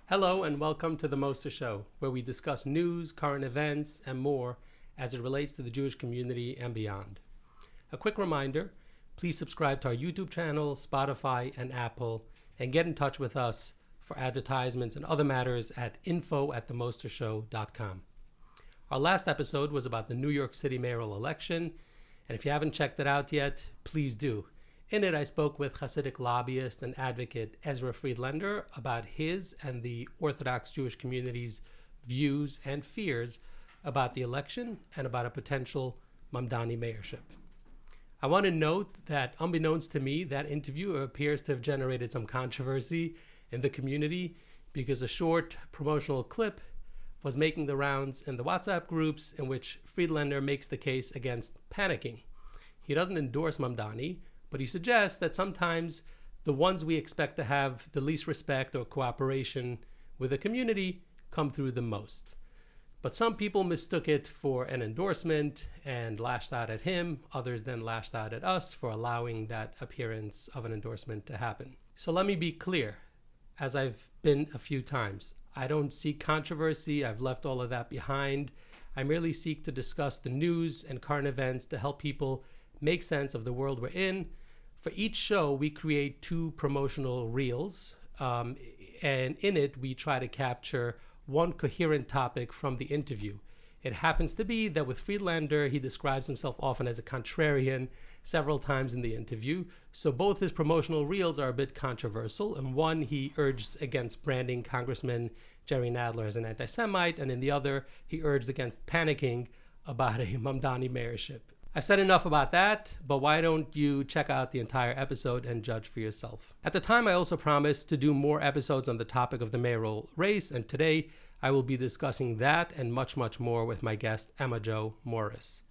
Hello and welcome to the Moster Show, where we discuss news, current events, and more as it relates to the Jewish community and beyond. A quick reminder, please subscribe to our YouTube channel, Spotify, and Apple, and get in touch with us for advertisements and other matters at info@themostershow.com. Our last episode was about the New York City mayoral election, and if you haven't checked it out yet, please do. In it, I spoke with Hasidic lobbyist and advocate Ezra Friedlander about his and the Orthodox Jewish community's views and fears about the election and about a potential Mamdani mayorship. I want to note that, unbeknownst to me, that interview appears to have generated some controversy in the community because a short promotional clip was making the rounds in the WhatsApp groups in which Friedlander makes the case against panicking. He doesn't endorse Mamdani, but he suggests that sometimes the ones we expect to have the least respect or cooperation with the community come through the most. But some people mistook it for an endorsement and lashed out at him. Others then lashed out at us for allowing that appearance of an endorsement to happen. So let me be clear, as I've been a few times. I don't seek controversy. I've left all of that behind. I merely seek to discuss the news and current events to help people make sense of the world we're in. For each show, we create 2 promotional reels, and in it, we try to capture one coherent topic from the interview. It happens to be that with Friedlander, he describes himself often as a contrarian several times in the interview, so both his promotional reels are a bit controversial. In one, he urged against branding Congressman Jerry Nadler as an anti-Semite, and in the other, he urged against panicking about a Mamdani mayorship. I've said enough about that, but why don't you check out the entire episode and judge for yourself? At the time, I also promised to do more episodes on the topic of the mayoral race, and today I will be discussing that and much, much more with my guest, Emma Jo Morris.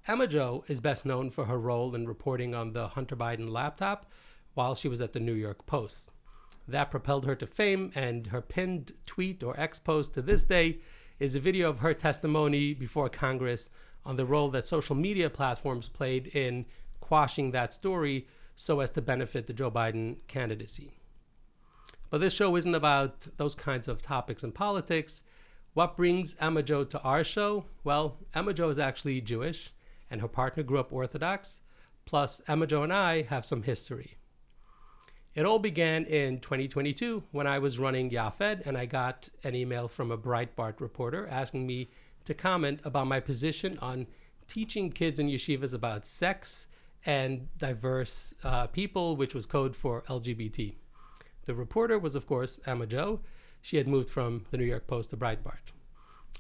Emma Jo is best known for her role in reporting on the Hunter Biden laptop while she was at the New York Post. That propelled her to fame, and her pinned tweet or X post to this day is a video of her testimony before Congress on the role that social media platforms played in quashing that story so as to benefit the Joe Biden candidacy. But this show isn't about those kinds of topics and politics. What brings Emma Jo to our show? Well, Emma Jo is actually Jewish, and her partner grew up Orthodox. Plus, Emma Jo and I have some history. It all began in 2022 when I was running Yafed, and I got an email from a Breitbart reporter asking me to comment about my position on teaching kids in yeshivas about sex and diverse people, which was code for LGBT. The reporter was, of course, Emma Jo. She had moved from the New York Post to Breitbart.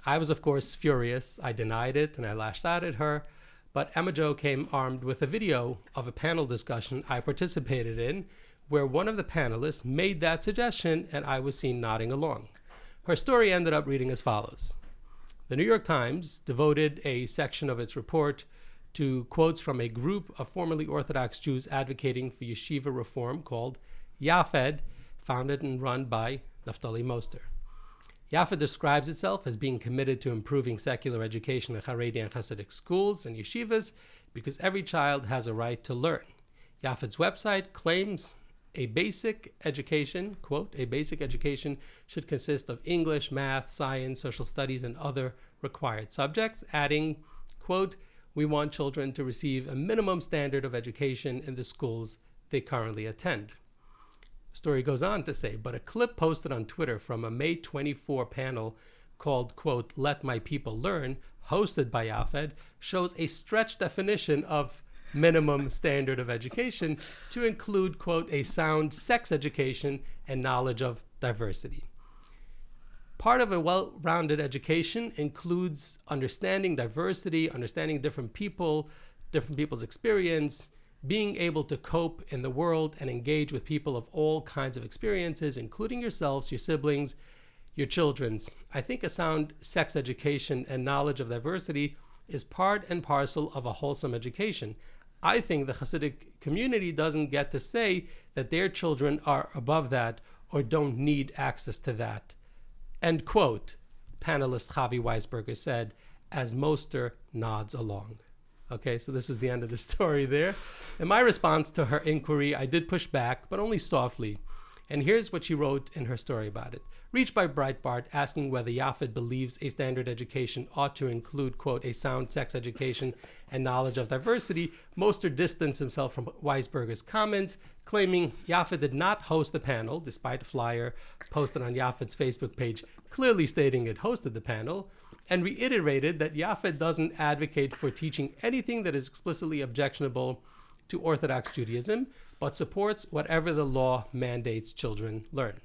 I was, of course, furious. I denied it and I lashed out at her. But Emma Jo came armed with a video of a panel discussion I participated in where one of the panelists made that suggestion and I was seen nodding along. Her story ended up reading as follows. The New York Times devoted a section of its report to quotes from a group of formerly Orthodox Jews advocating for yeshiva reform called Yafed, founded and run by Naftuli Moster. Yafed describes itself as being committed to improving secular education in Haredi and Hasidic schools and yeshivas because every child has a right to learn. Yafed's website claims a basic education, quote, a basic education should consist of English, math, science, social studies, and other required subjects, adding, quote, we want children to receive a minimum standard of education in the schools they currently attend. The story goes on to say, but a clip posted on Twitter from a May 24 panel called, quote, Let My People Learn, hosted by Yafed, shows a stretched definition of minimum standard of education to include, quote, a sound sex education and knowledge of diversity. Part of a well-rounded education includes understanding diversity, understanding different people's experience, being able to cope in the world and engage with people of all kinds of experiences, including yourselves, your siblings, your children's. I think a sound sex education and knowledge of diversity is part and parcel of a wholesome education. I think the Hasidic community doesn't get to say that their children are above that or don't need access to that. End quote, panelist Javi Weisberger said, as Moster nods along. Okay, so this is the end of the story there. In my response to her inquiry, I did push back, but only softly. And here's what she wrote in her story about it. Reached by Breitbart asking whether Yafet believes a standard education ought to include, quote, a sound sex education and knowledge of diversity, Moster distanced himself from Weisberger's comments, claiming Yafet did not host the panel, despite a flyer posted on Yafet's Facebook page clearly stating it hosted the panel, and reiterated that Yafet doesn't advocate for teaching anything that is explicitly objectionable to Orthodox Judaism, but supports whatever the law mandates children learn.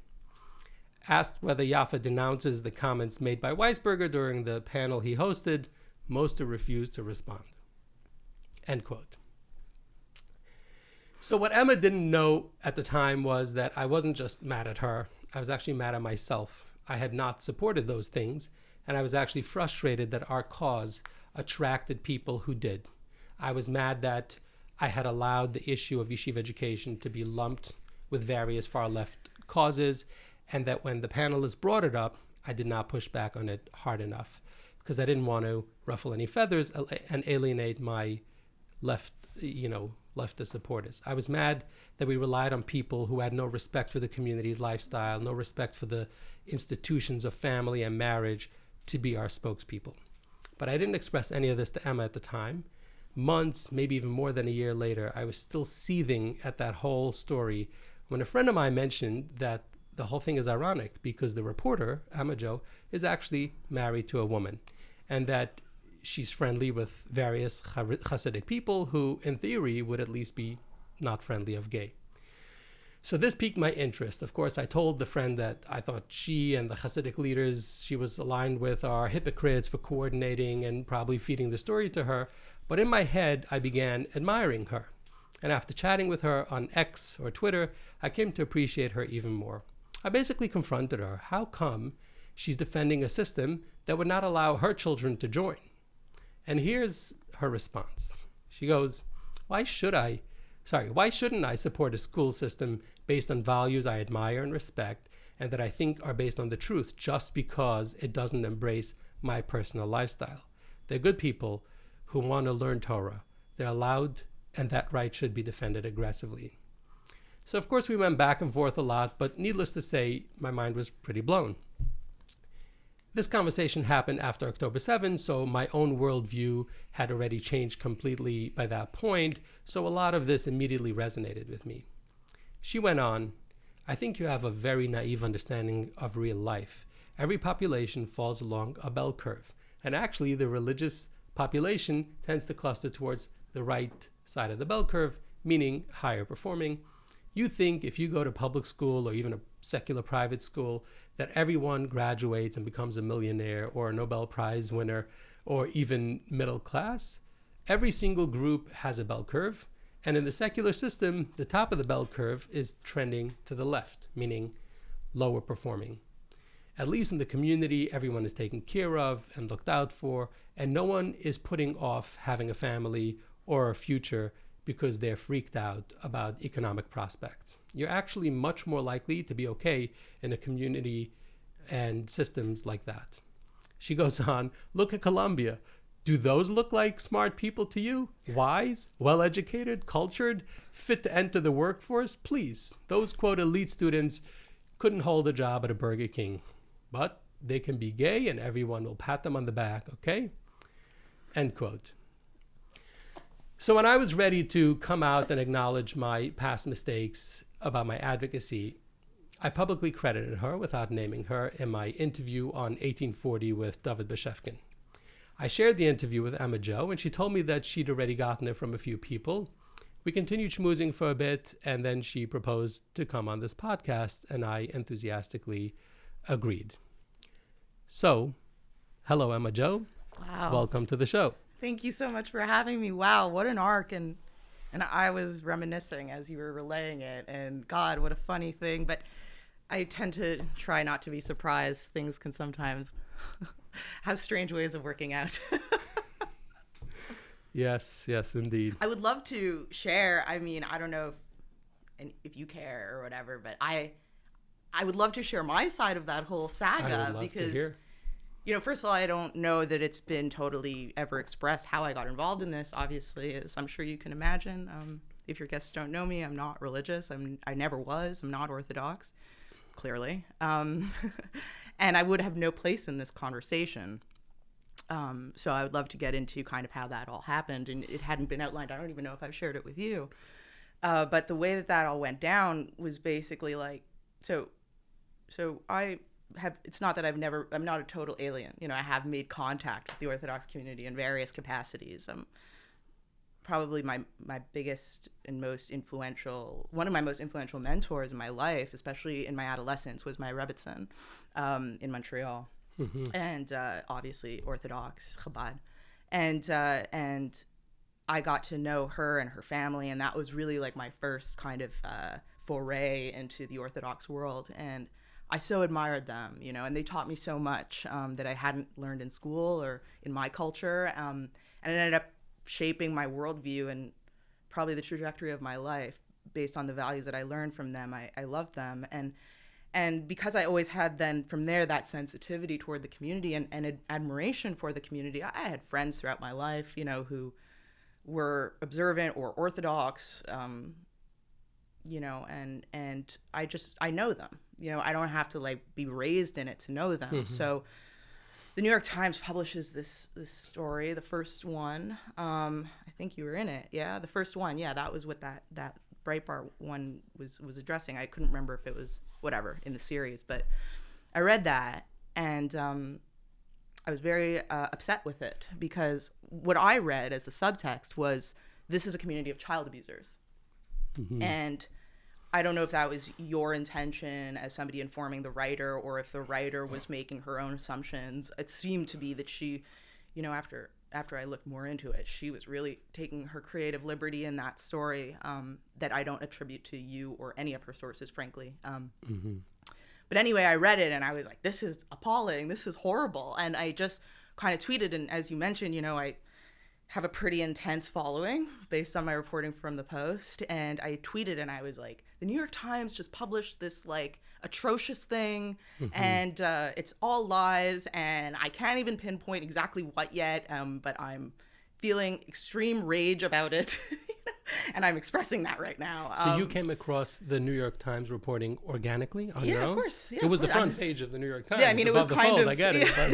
Asked whether Yafet denounces the comments made by Weisberger during the panel he hosted, Moster refused to respond. End quote. So what Emma didn't know at the time was that I wasn't just mad at her, I was actually mad at myself. I had not supported those things, and I was actually frustrated that our cause attracted people who did. I was mad that I had allowed the issue of yeshiva education to be lumped with various far-left causes, and that when the panelists brought it up, I did not push back on it hard enough because I didn't want to ruffle any feathers and alienate my leftist supporters. I was mad that we relied on people who had no respect for the community's lifestyle, no respect for the institutions of family and marriage to be our spokespeople. But I didn't express any of this to Emma at the time. Months, maybe even more than a year later, I was still seething at that whole story when a friend of mine mentioned that the whole thing is ironic because the reporter, Emma Jo, is actually married to a woman and that she's friendly with various Hasidic people who, in theory, would at least be not friendly of gay. So this piqued my interest. Of course, I told the friend that I thought she and the Hasidic leaders she was aligned with are hypocrites for coordinating and probably feeding the story to her. But in my head, I began admiring her. And after chatting with her on X or Twitter, I came to appreciate her even more. I basically confronted her. How come she's defending a system that would not allow her children to join? And here's her response. She goes, why shouldn't I support a school system based on values I admire and respect and that I think are based on the truth just because it doesn't embrace my personal lifestyle? They're good people who want to learn Torah. They're allowed, and that right should be defended aggressively. So of course we went back and forth a lot, but needless to say, my mind was pretty blown. This conversation happened after October 7, so my own worldview had already changed completely by that point, so a lot of this immediately resonated with me. She went on, I think you have a very naive understanding of real life. Every population falls along a bell curve, and actually the religious population tends to cluster towards the right side of the bell curve, meaning higher performing. You think if you go to public school or even a secular private school that everyone graduates and becomes a millionaire or a Nobel Prize winner or even middle class. Every single group has a bell curve, and in the secular system, the top of the bell curve is trending to the left, meaning lower performing. At least in the community, everyone is taken care of and looked out for, and no one is putting off having a family or a future because they're freaked out about economic prospects. You're actually much more likely to be okay in a community and systems like that. She goes on, look at Colombia. Do those look like smart people to you? Wise, well-educated, cultured, fit to enter the workforce? Please, those quote elite students couldn't hold a job at a Burger King, but they can be gay and everyone will pat them on the back, okay? End quote. So when I was ready to come out and acknowledge my past mistakes about my advocacy, I publicly credited her without naming her in my interview on 1840 with David Beshefkin. I shared the interview with Emma Jo, and she told me that she'd already gotten it from a few people. We continued schmoozing for a bit, and then she proposed to come on this podcast, and I enthusiastically agreed. So, hello, Emma Jo. Wow. Welcome to the show. Thank you so much for having me. Wow, what an arc. And I was reminiscing as you were relaying it. And God, what a funny thing. But I tend to try not to be surprised. Things can sometimes have strange ways of working out. Yes, indeed. I would love to share. I mean, I don't know if you care or whatever, but I would love to share my side of that whole saga. I would love because to hear. You know, first of all, I don't know that it's been totally ever expressed how I got involved in this, obviously, as I'm sure you can imagine. If your guests don't know me, I'm not religious. I never was. I'm not Orthodox, clearly. And I would have no place in this conversation. So I would love to get into kind of how that all happened. And it hadn't been outlined. I don't even know if I've shared it with you. But the way that all went down was basically like, so I have, it's not that I'm not a total alien. You know, I have made contact with the Orthodox community in various capacities. Probably my biggest and one of my most influential mentors in my life, especially in my adolescence, was my Rebbitzin in Montreal. Mm-hmm. And obviously Orthodox, Chabad. And I got to know her and her family, and that was really like my first kind of foray into the Orthodox world. And I so admired them, you know, and they taught me so much that I hadn't learned in school or in my culture. And it ended up shaping my worldview and probably the trajectory of my life based on the values that I learned from them. I loved them. And because I always had then from there that sensitivity toward the community and admiration for the community, I had friends throughout my life, you know, who were observant or Orthodox, you know, and I know them, you know, I don't have to like be raised in it to know them. Mm-hmm. So the New York Times publishes this story, the first one. I think you were in it. Yeah, the first one. Yeah, that was what that Breitbart one was addressing. I couldn't remember if it was whatever in the series, but I read that and I was very upset with it because what I read as the subtext was this is a community of child abusers. Mm-hmm. And I don't know if that was your intention as somebody informing the writer or if the writer was making her own assumptions. It seemed to be that she, you know, after I looked more into it, she was really taking her creative liberty in that story that I don't attribute to you or any of her sources, frankly. Mm-hmm. But anyway, I read it and I was like, this is appalling. This is horrible. And I just kind of tweeted. And as you mentioned, you know, I have a pretty intense following based on my reporting from the Post. And I tweeted and I was like, the New York Times just published this like atrocious thing. Mm-hmm. And it's all lies. And I can't even pinpoint exactly what yet. But I'm feeling extreme rage about it. And I'm expressing that right now. So you came across the New York Times reporting organically on your own? Of course. Yeah, it was the front page of the New York Times. Yeah, I mean, it was kind of. I get it. Yeah,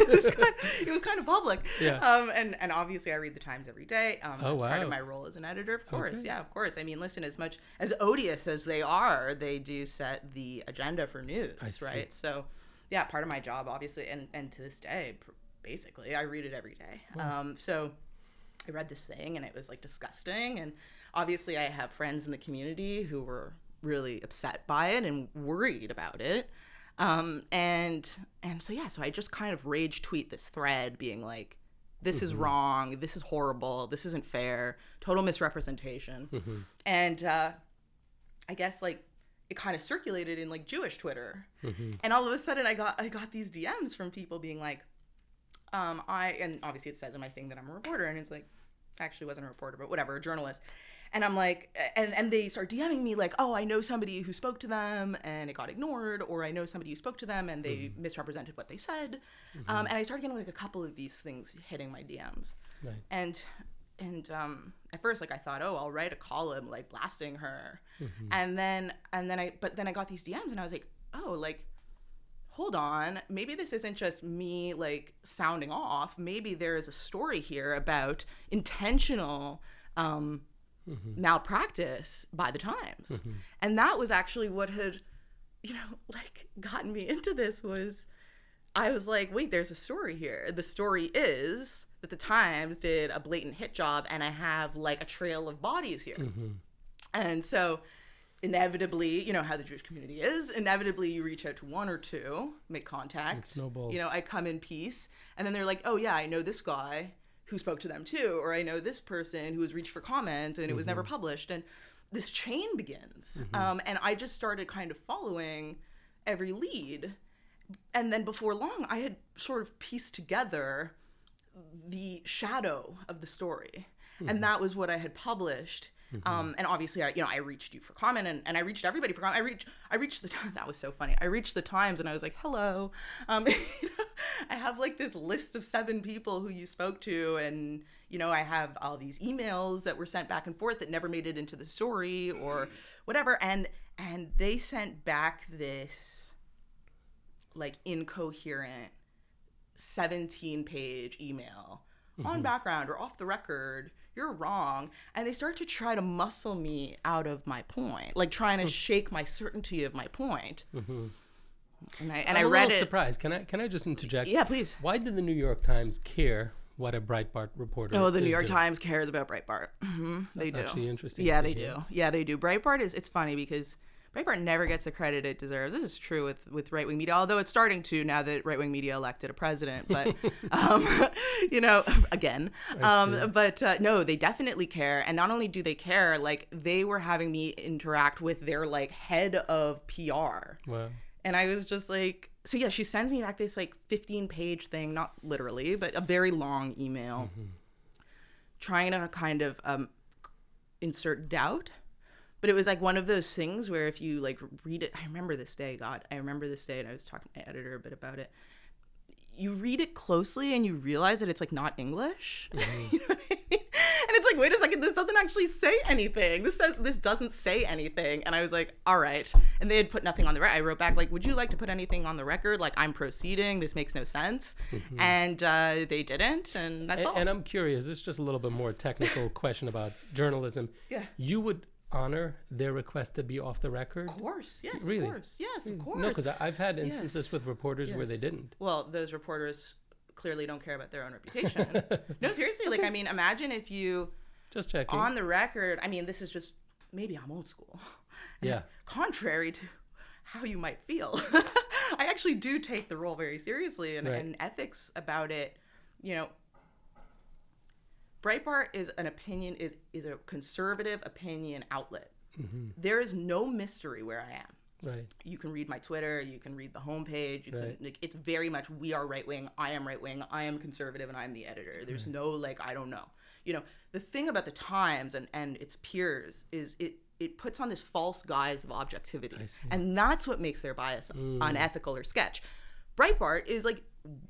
it was kind of public. Yeah. And obviously, I read the Times every day. Oh, wow. Part of my role as an editor, of course. Okay. Yeah, of course. I mean, listen, as much as odious as they are, they do set the agenda for news, right? So, yeah, part of my job, obviously, and to this day, basically, I read it every day. Wow. So I read this thing, and it was like disgusting, and obviously, I have friends in the community who were really upset by it and worried about it. And so I just kind of rage tweet this thread being like, this mm-hmm. is wrong. This is horrible. This isn't fair. Total misrepresentation. Mm-hmm. And I guess like it kind of circulated in like Jewish Twitter. Mm-hmm. And all of a sudden I got these DMs from people being like, and obviously it says in my thing that I'm a reporter, and it's like, I actually wasn't a reporter, but whatever, a journalist. And I'm like, and they start DMing me like, oh, I know somebody who spoke to them and it got ignored, or I know somebody who spoke to them and they mm-hmm. misrepresented what they said. Mm-hmm. And I started getting like a couple of these things hitting my DMs. Right. And at first, like I thought, oh, I'll write a column like blasting her. Mm-hmm. And then I got these DMs and I was like, oh, like, hold on, maybe this isn't just me like sounding off. Maybe there is a story here about intentional mm-hmm. malpractice by the Times. Mm-hmm. And that was actually what had, you know, like gotten me into this. Was I was like, wait, there's a story here. The story is that the Times did a blatant hit job and I have like a trail of bodies here. Mm-hmm. And so inevitably, you know how the Jewish community is, inevitably you reach out to one or two, make contact, you know, I come in peace, and then they're like, oh yeah, I know this guy who spoke to them too, or I know this person who was reached for comment and it was never published, and this chain begins. Mm-hmm. And I just started kind of following every lead, and then before long I had sort of pieced together the shadow of the story. Mm-hmm. And that was what I had published. And obviously, I reached you for comment, and I reached everybody for comment. I reached the that was so funny. I reached the Times, and I was like, hello. I have like this list of 7 people who you spoke to, and I have all these emails that were sent back and forth that never made it into the story or whatever, and they sent back this like incoherent 17-page email on background or off the record. You're wrong. And they start to try to muscle me out of my point, like trying to shake my certainty of my point. And I read it. I'm a little surprised. Can I just interject? Yeah, please. Why did the New York Times care what a Breitbart reporter Oh, the New York doing? Times cares about Breitbart. They do. That's actually interesting. Yeah, they do. Yeah, they do. Breitbart it's funny because Breitbart never gets the credit it deserves. This is true with right-wing media, although it's starting to now that right-wing media elected a president. But, again. No, they definitely care. And not only do they care, like they were having me interact with their like head of PR. Wow. And I was just like, so yeah, she sends me back this like 15-page thing, not literally, but a very long email trying to kind of insert doubt. But it was like one of those things where if you like read it, I remember this day, and I was talking to my editor a bit about it. You read it closely and you realize that it's like not English. You know what I mean? And it's like, wait a second, this doesn't actually say anything. This doesn't say anything. And I was like, all right. And they had put nothing on the record. I wrote back like, would you like to put anything on the record? Like, I'm proceeding. This makes no sense. And they didn't. And that's all. And I'm curious, this is just a little bit more technical question about journalism. Yeah. You would honor their request to be off the record? Of course. Yes, really? Of course. Yes, of course. No, because I've had instances with reporters where they didn't. Well, those reporters clearly don't care about their own reputation. No, seriously. Like, I mean, imagine if you... Just checking. On the record, I mean, this is just... Maybe I'm old school. Yeah. Contrary to how you might feel. I actually do take the role very seriously and ethics about it. Breitbart is an opinion, is a conservative opinion outlet. There is no mystery where I am. Right. You can read my Twitter. You can read the homepage. It's very much, we are right wing. I am right wing. I am conservative, and I'm the editor. There's no like, I don't know. The thing about the Times and its peers is it puts on this false guise of objectivity, and that's what makes their bias unethical or sketch. Breitbart is like,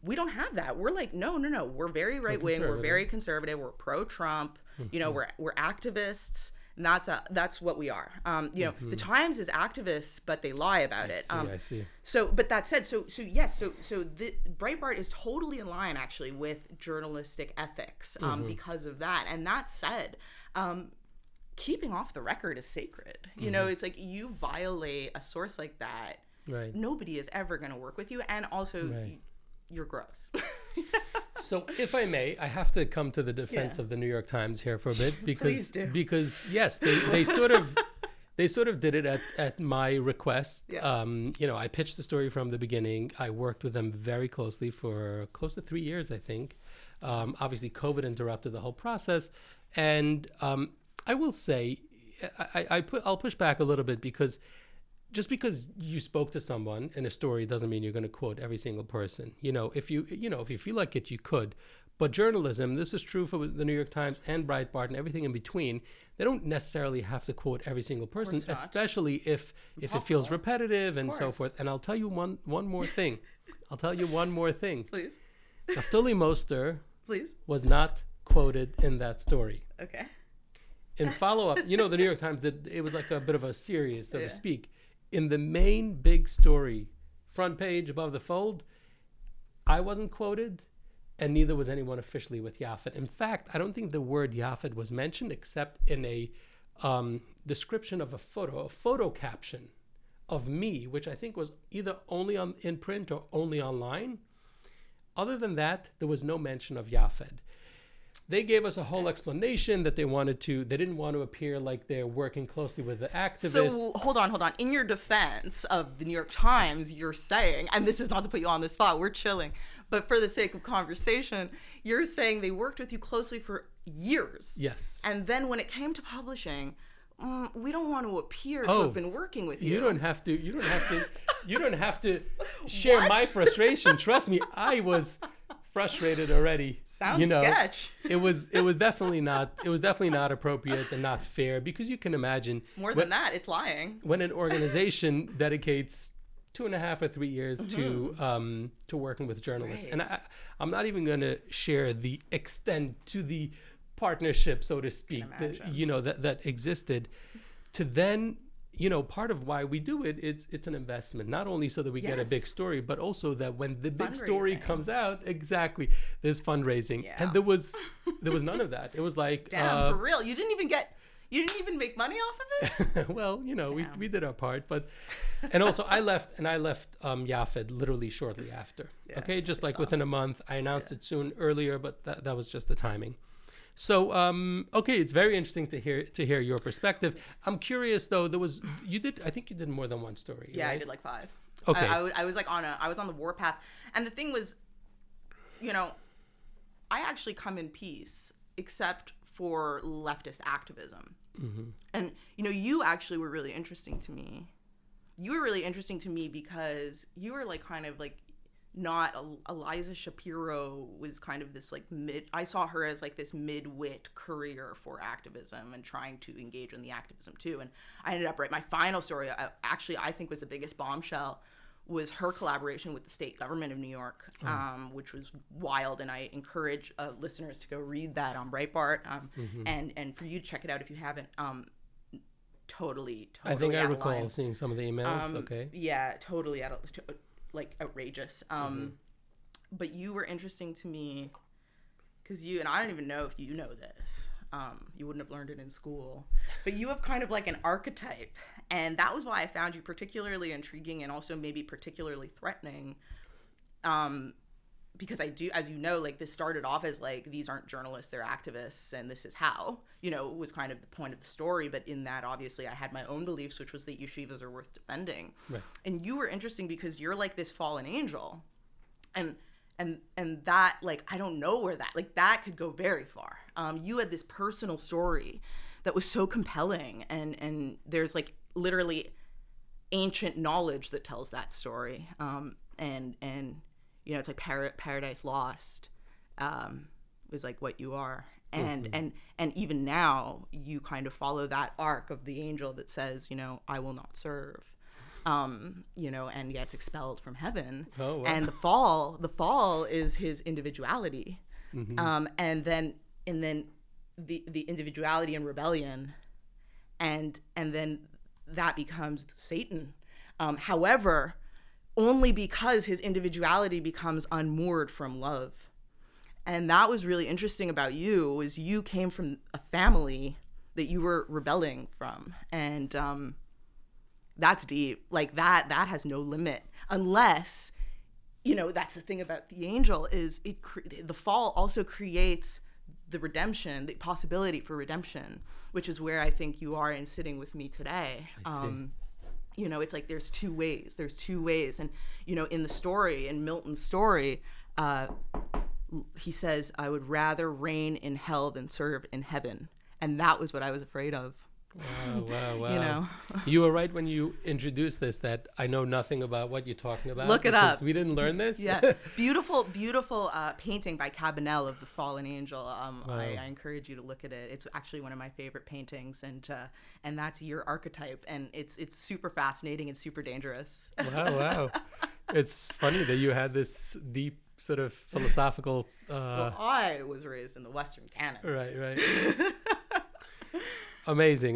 we don't have that. We're like, no. We're very right wing. We're very conservative. We're pro Trump. We're activists. And that's what we are. The Times is activists, but they lie about it. I see. So, but that said, the Breitbart is totally in line actually with journalistic ethics because of that. And that said, keeping off the record is sacred. It's like you violate a source like that. Right. Nobody is ever going to work with you, and also you're gross. So, if I may, I have to come to the defense of the New York Times here for a bit because yes, they sort of did it at my request. I pitched the story from the beginning. I worked with them very closely for close to 3 years, I think. Obviously, COVID interrupted the whole process, and I will say, I'll push back a little bit because. Just because you spoke to someone in a story doesn't mean you're going to quote every single person. If you feel like it, you could. But journalism, this is true for the New York Times and Breitbart and everything in between. They don't necessarily have to quote every single person, especially if it feels repetitive and so forth. And I'll tell you one more thing. Please. Naftuli Moster was not quoted in that story. Okay. In follow-up, the New York Times it was like a bit of a series, so to speak. In the main big story, front page above the fold, I wasn't quoted, and neither was anyone officially with Yafet. In fact, I don't think the word Yafet was mentioned except in a description of a photo caption of me, which I think was either only in print or only online. Other than that, there was no mention of Yafet. They gave us a whole explanation that they didn't want to appear like they're working closely with the activists. So hold on. In your defense of the New York Times, you're saying, and this is not to put you on the spot, we're chilling, but for the sake of conversation, you're saying they worked with you closely for years. Yes. And then when it came to publishing, we don't want to appear to have been working with you. You don't have to share my frustration. Trust me, I was frustrated already. Sounds sketch. It was definitely not appropriate and not fair, because you can imagine more than that, it's lying. When an organization dedicates 2.5 or 3 years to working with journalists, and I'm not even going to share the extent to the partnership, so to speak, that existed, to then, part of why we do it, it's an investment, not only so that we get a big story, but also that when the big story comes out, exactly, there's fundraising. And there was none of that. It was like, damn, for real, you didn't even make money off of it? Well, we did our part, but, and also I left Yafed literally shortly after. Okay, just like within a month. I announced it earlier, but that was just the timing. So, okay, it's very interesting to hear your perspective. I'm curious though. I think you did more than one story. Yeah, right? I did like 5. Okay, I was like I was on the warpath, and the thing was, I actually come in peace, except for leftist activism. And you actually were really interesting to me. You were really interesting to me because you were like kind of like not Eliza Shapiro was kind of this like I saw her as like this mid-wit career for activism and trying to engage in the activism too. And I ended up my final story I think was the biggest bombshell, was her collaboration with the state government of New York, which was wild. And I encourage listeners to go read that on Breitbart, and for you to check it out if you haven't. Totally I think I recall seeing some of the emails. Okay. Yeah, totally like outrageous. But you were interesting to me because and I don't even know if you know this, you wouldn't have learned it in school, but you have kind of like an archetype, and that was why I found you particularly intriguing and also maybe particularly threatening, because I do, as you know, like this started off as like, these aren't journalists, they're activists, and this is how, was kind of the point of the story. But in that, obviously, I had my own beliefs, which was that yeshivas are worth defending. Right. And you were interesting because you're like this fallen angel, and that, like, I don't know where that could go very far. You had this personal story that was so compelling, and there's like literally ancient knowledge that tells that story, and it's like Paradise Lost was like what you are. And even now you kind of follow that arc of the angel that says, I will not serve, and gets expelled from heaven. Oh, wow. And the fall is his individuality. And then the individuality and rebellion, and then that becomes Satan. However, only because his individuality becomes unmoored from love. And that was really interesting about you, was you came from a family that you were rebelling from. And that's deep. Like that has no limit, unless, that's the thing about the angel, is the fall also creates the redemption, the possibility for redemption, which is where I think you are in sitting with me today. It's like there's two ways. And, in the story, in Milton's story, he says, I would rather reign in hell than serve in heaven. And that was what I was afraid of. Wow. You were right when you introduced this, that I know nothing about what you're talking about. Look it up. We didn't learn this. Yeah. Beautiful painting by Cabanel of the fallen angel. I encourage you to look at it. It's actually one of my favorite paintings, and that's your archetype, and it's super fascinating and super dangerous. Wow. It's funny that you had this deep sort of philosophical well, I was raised in the Western canon. Right. Amazing.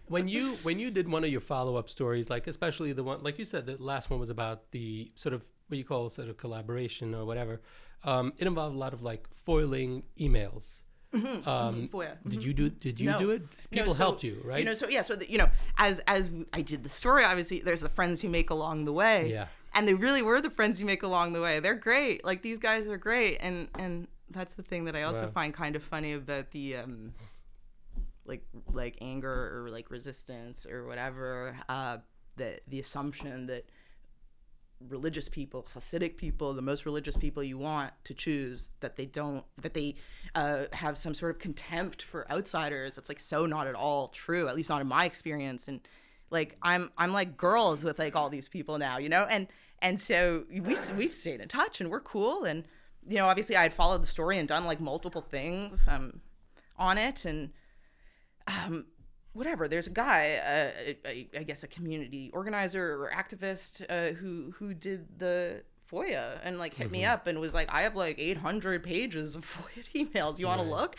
When you did one of your follow-up stories, like especially the one, like you said, the last one was about the sort of what you call sort of collaboration or whatever. It involved a lot of like foiling emails. FOIA. Did you do it? People helped you, right? As I did the story, obviously there's the friends you make along the way. Yeah. And they really were the friends you make along the way. They're great. Like, these guys are great. And that's the thing that I also find kind of funny about the like anger or like resistance or whatever, the assumption that religious people, Hasidic people, the most religious people you want to choose, that they have some sort of contempt for outsiders. It's like so not at all true, at least not in my experience. And like I'm like girls with like all these people now, and so we've stayed in touch and we're cool, and obviously I had followed the story and done like multiple things on it, and whatever. There's a guy, I guess a community organizer or activist who did the FOIA and like hit me up and was like, I have like 800 pages of FOIA emails. You want to look?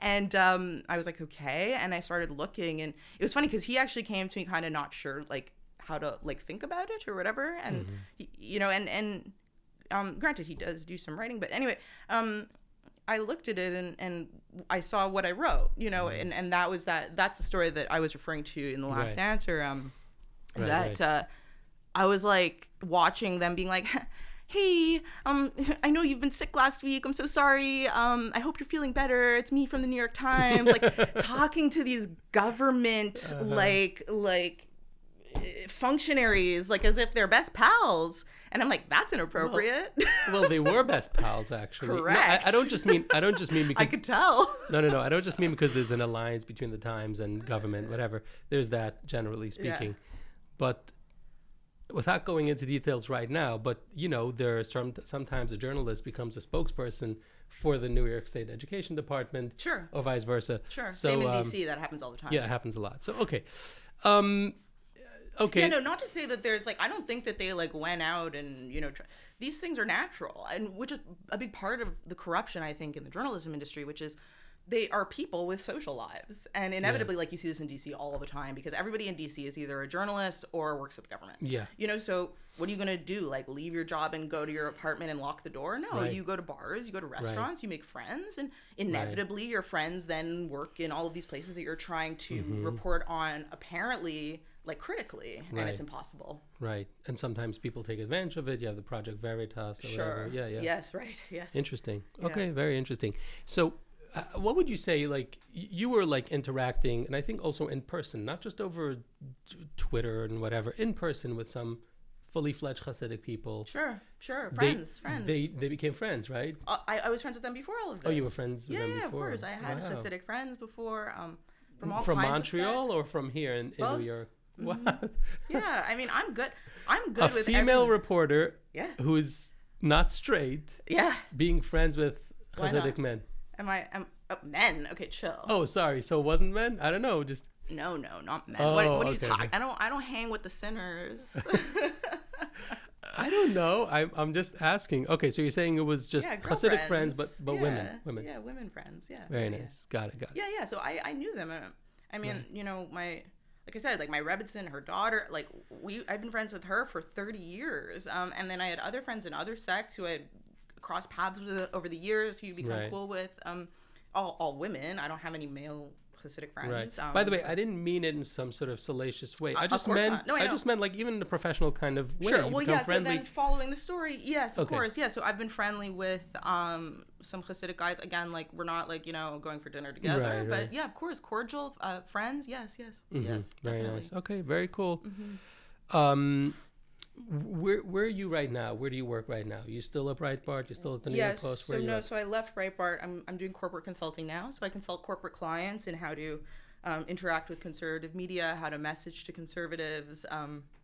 And I was like, okay. And I started looking, and it was funny because he actually came to me kind of not sure like how to like think about it or whatever. And granted, he does do some writing, but anyway, I looked at it and I saw what I wrote, and that's the story that I was referring to in the last answer. I was like watching them being like, hey, I know you've been sick last week. I'm so sorry. I hope you're feeling better. It's me from the New York Times. Like talking to these government like functionaries, like as if they're best pals. And I'm like, that's inappropriate. Well, they were best pals, actually. Correct. No, I don't just mean because I could tell. No. I don't just mean because there's an alliance between the Times and government, whatever. There's that, generally speaking. Yeah. But without going into details right now, but there are sometimes a journalist becomes a spokesperson for the New York State Education Department, Sure, or vice versa. Sure. So, same in DC. That happens all the time. Yeah, it happens a lot. So okay. Okay. Yeah, no, not to say that there's like, I don't think that they like went out and, these things are natural, and which is a big part of the corruption, I think, in the journalism industry, which is they are people with social lives. And inevitably, like you see this in DC all the time, because everybody in DC is either a journalist or works at the government. Yeah. So what are you going to do? Like leave your job and go to your apartment and lock the door? No, you go to bars, you go to restaurants, you make friends, and inevitably your friends then work in all of these places that you're trying to report on, apparently like critically, and it's impossible. Right. And sometimes people take advantage of it. You have the Project Veritas or whatever. Yeah. Yes, right. Yes. Interesting. Yeah. Okay, very interesting. So what would you say, like, you were like interacting, and I think also in person, not just over Twitter and whatever, in person with some fully fledged Hasidic people. Sure. Friends. They became friends, right? I was friends with them before all of this. Oh, you were friends with them before? Yeah, of course. I had Hasidic friends before, from all from kinds Montreal of sects. or from here in New York? What? Yeah, I mean, I'm good A with female everyone. reporter who's not straight being friends with Hasidic men. Men? Okay, chill. Oh, sorry. So it wasn't men? I don't know. Just No, not men. Oh, what are you okay. talking? I don't hang with the sinners. I don't know. I'm just asking. Okay, so you're saying it was just Hasidic friends, but women. Yeah, women friends. Yeah. Very nice. Got it. Yeah. So I knew them. I mean, like I said, like my Rebbitzin, her daughter, like I've been friends with her for 30 years. And then I had other friends in other sects who I had crossed paths with over the years, who you become cool with. All women. I don't have any male Hasidic friends. Right. By the way, I didn't mean it in some sort of salacious way. I just meant like even in a professional kind of way. Sure. Well, yeah. Friendly. So then following the story, yes, of course, yeah. So I've been friendly with some Hasidic guys. Again, like we're not like going for dinner together, but yeah, of course, cordial friends. Yes, yes. Very definitely. nice. Okay, very cool. Where are you right now? Where do you work right now? You still at Breitbart? You still at the New York Post? So I left Breitbart. I'm doing corporate consulting now. So I consult corporate clients in how to interact with conservative media, how to message to conservatives,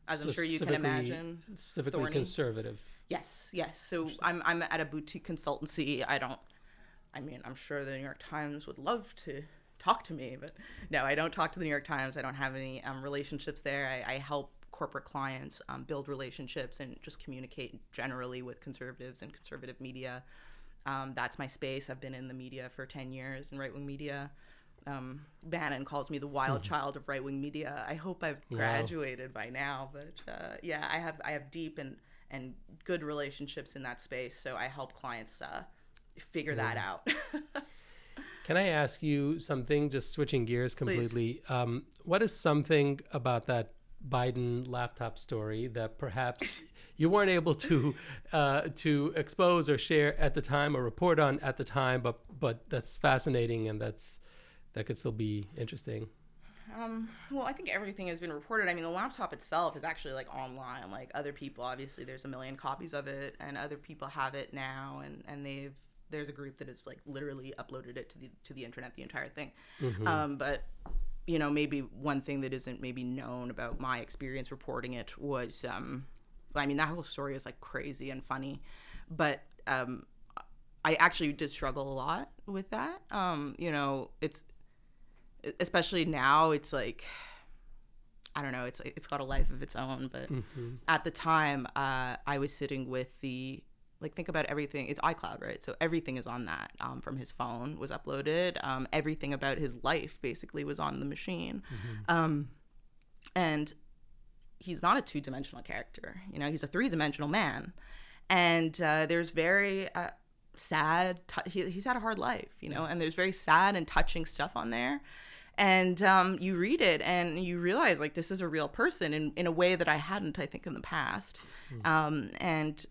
as I'm sure you can imagine. Specifically thorny. Conservative. Yes. So I'm at a boutique consultancy. I'm sure the New York Times would love to talk to me, but no, I don't talk to the New York Times. I don't have any relationships there. I help corporate clients build relationships and just communicate generally with conservatives and conservative media. That's my space. I've been in the media for 10 years in right-wing media. Bannon calls me the wild child of right-wing media. I hope I've graduated by now, but I have deep and good relationships in that space, so I help clients figure that out. Can I ask you something, just switching gears completely? What is something about that Biden laptop story that perhaps you weren't able to expose or share at the time or report on at the time, but that's fascinating and that could still be interesting? Well, I think everything has been reported. I mean, the laptop itself is actually like online. Like other people, obviously, there's a million copies of it, and other people have it now, and there's a group that has like literally uploaded it to the internet, the entire thing. But maybe one thing that isn't maybe known about my experience reporting it was, that whole story is like crazy and funny, but I actually did struggle a lot with that. You know, it's especially now. It's like, I don't know. It's got a life of its own. But at the time, I was sitting with the, like, think about everything. It's iCloud, right? So everything is on that. From his phone was uploaded. Everything about his life basically was on the machine. And he's not a two-dimensional character. You know, he's a three-dimensional man. And there's very sad. He's had a hard life, you know, and there's very sad and touching stuff on there. And you read it and you realize, like, this is a real person in a way that I hadn't, I think, in the past. And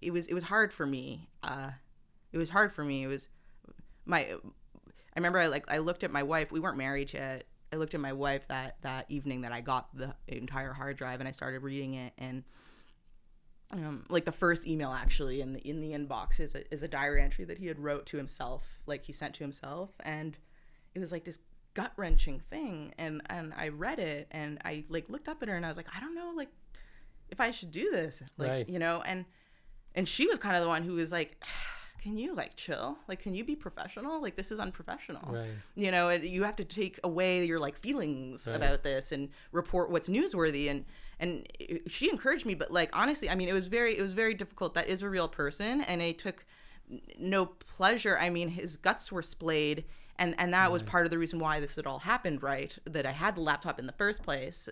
it was hard for me. It was hard for me. It was I remember I looked at my wife. We weren't married yet. I looked at my wife that evening that I got the entire hard drive, and I started reading it. And like, the first email actually in the inbox is a diary entry that he had wrote to himself, like he sent to himself, and it was like this gut-wrenching thing. And I read it, and I, like, looked up at her, and I was like, I don't know, like, if I should do this, like, right. You know, and she was kind of the one who was like, can you, like, chill? Like, can you be professional? Like, this is unprofessional. Right. You know, you have to take away your, like, feelings about this and report what's newsworthy. And she encouraged me, but, like, honestly, I mean, it was very difficult. That is a real person, and I took no pleasure. I mean, his guts were splayed, and that was part of the reason why this had all happened, right? That I had the laptop in the first place.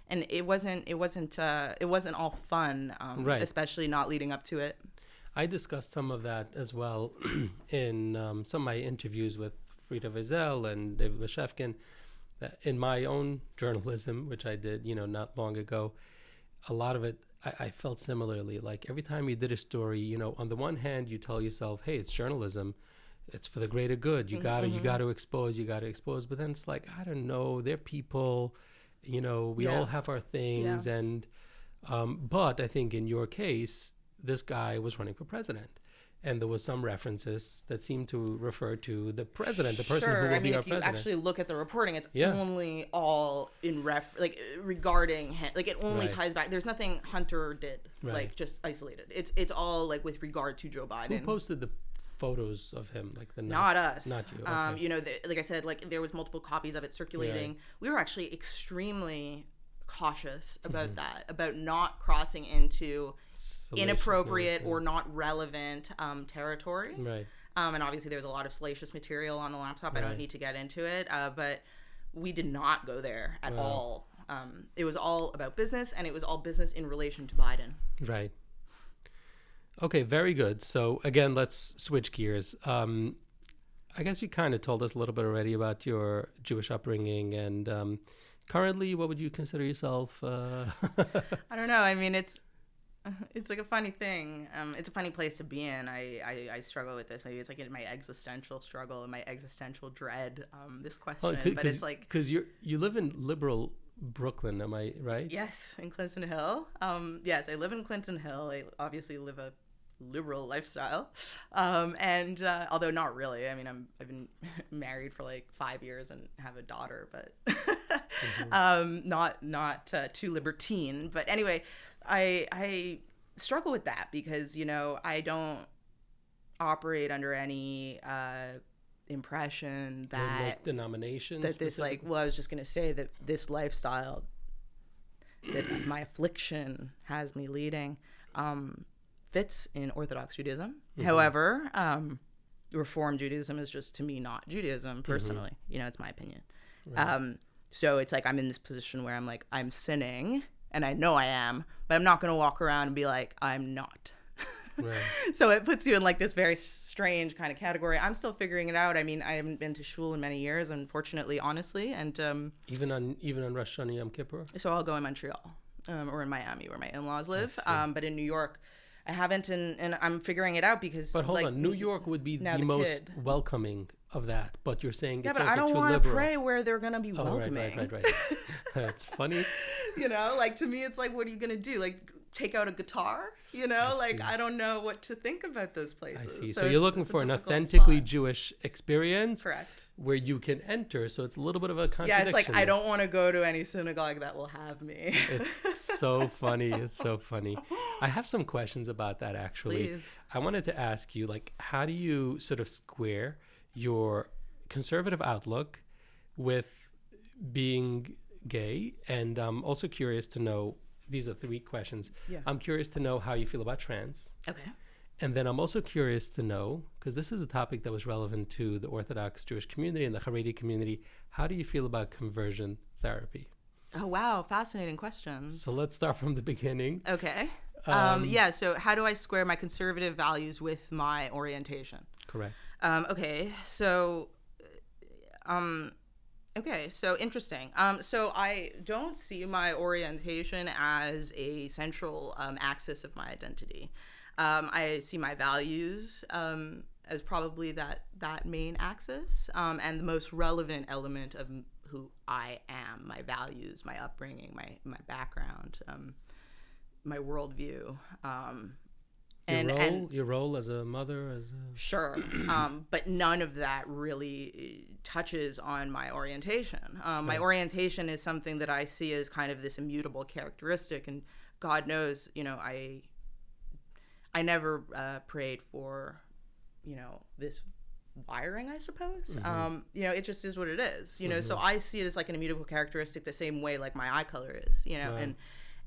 And it wasn't all fun, especially not leading up to it. I discussed some of that as well in some of my interviews with Frida Wiesel and David Bashevkin. In my own journalism, which I did, you know, not long ago, a lot of it, I felt similarly. Like, every time you did a story, you know, on the one hand, you tell yourself, hey, it's journalism. It's for the greater good. You got to expose. But then it's like, I don't know, they're people, you know, we all have our things. Yeah. And, but I think in your case, this guy was running for president, and there was some references that seemed to refer to the president, the person who will be our president. If you actually look at the reporting, it's only all in regarding him. Like, it only ties back. There's nothing Hunter did, like, just isolated. It's all, like, with regard to Joe Biden. Who posted the photos of him? Like, not us. Not you. Okay. You know, like I said, like, there was multiple copies of it circulating. We were actually extremely cautious about that, about not crossing into inappropriate or not relevant territory. Right. And obviously there's a lot of salacious material on the laptop. I don't need to get into it, but we did not go there at all. It was all about business, and it was all business in relation to Biden. Right. Okay, very good. So again, let's switch gears. I guess you kind of told us a little bit already about your Jewish upbringing, and currently, what would you consider yourself? I don't know. I mean, it's like a funny thing. It's a funny place to be in. I struggle with this. Maybe it's like in my existential struggle and my existential dread. This question, but it's like, because you live in liberal Brooklyn, am I right? Yes, in Clinton Hill. Yes, I live in Clinton Hill. I obviously live a liberal lifestyle, and although not really. I mean, I've been married for like 5 years and have a daughter, but not too libertine. But anyway, I struggle with that because, you know, I don't operate under any impression that denominations that this, like, well, I was just gonna say that this lifestyle that my affliction has me leading fits in Orthodox Judaism. However, Reform Judaism is just, to me, not Judaism personally. You know, it's my opinion. Right. So it's like I'm in this position where I'm like, I'm sinning, and I know I am, but I'm not going to walk around and be like, I'm not. Right. So it puts you in, like, this very strange kind of category. I'm still figuring it out. I mean, I haven't been to shul in many years, unfortunately, honestly. And even on Rosh Hashanah Yom Kippur? So I'll go in Montreal or in Miami, where my in-laws live. But in New York, I haven't, and I'm figuring it out because. But hold on, New York would be the most welcoming of that. But you're saying it's also too liberal. Yeah, but I don't want to pray where they're going to be welcoming. Right. That's funny. You know, like, to me, it's like, what are you going to do? Like, take out a guitar, I don't know what to think about those places. I see. So you're looking for an difficult authentically spot. Jewish experience. Correct. Where you can enter. So it's a little bit of a contradiction. Yeah, it's like, I don't want to go to any synagogue that will have me. It's so funny. It's so funny. I have some questions about that, actually. Please. I wanted to ask you, how do you sort of square your conservative outlook with being gay? And I'm also curious to know, these are 3 questions. Yeah. I'm curious to know how you feel about trans. Okay. And then I'm also curious to know, because this is a topic that was relevant to the Orthodox Jewish community and the Haredi community, how do you feel about conversion therapy? Oh, wow. Fascinating questions. So let's start from the beginning. Okay. So how do I square my conservative values with my orientation? Correct. Okay. So interesting. So I don't see my orientation as a central axis of my identity. I see my values as probably that main axis, and the most relevant element of who I am, my values, my upbringing, my background, my worldview. Your role as a mother, Sure, but none of that really touches on my orientation. My orientation is something that I see as kind of this immutable characteristic, and God knows, I never prayed for, this wiring, I suppose. It just is what it is, so I see it as like an immutable characteristic the same way like my eye color is,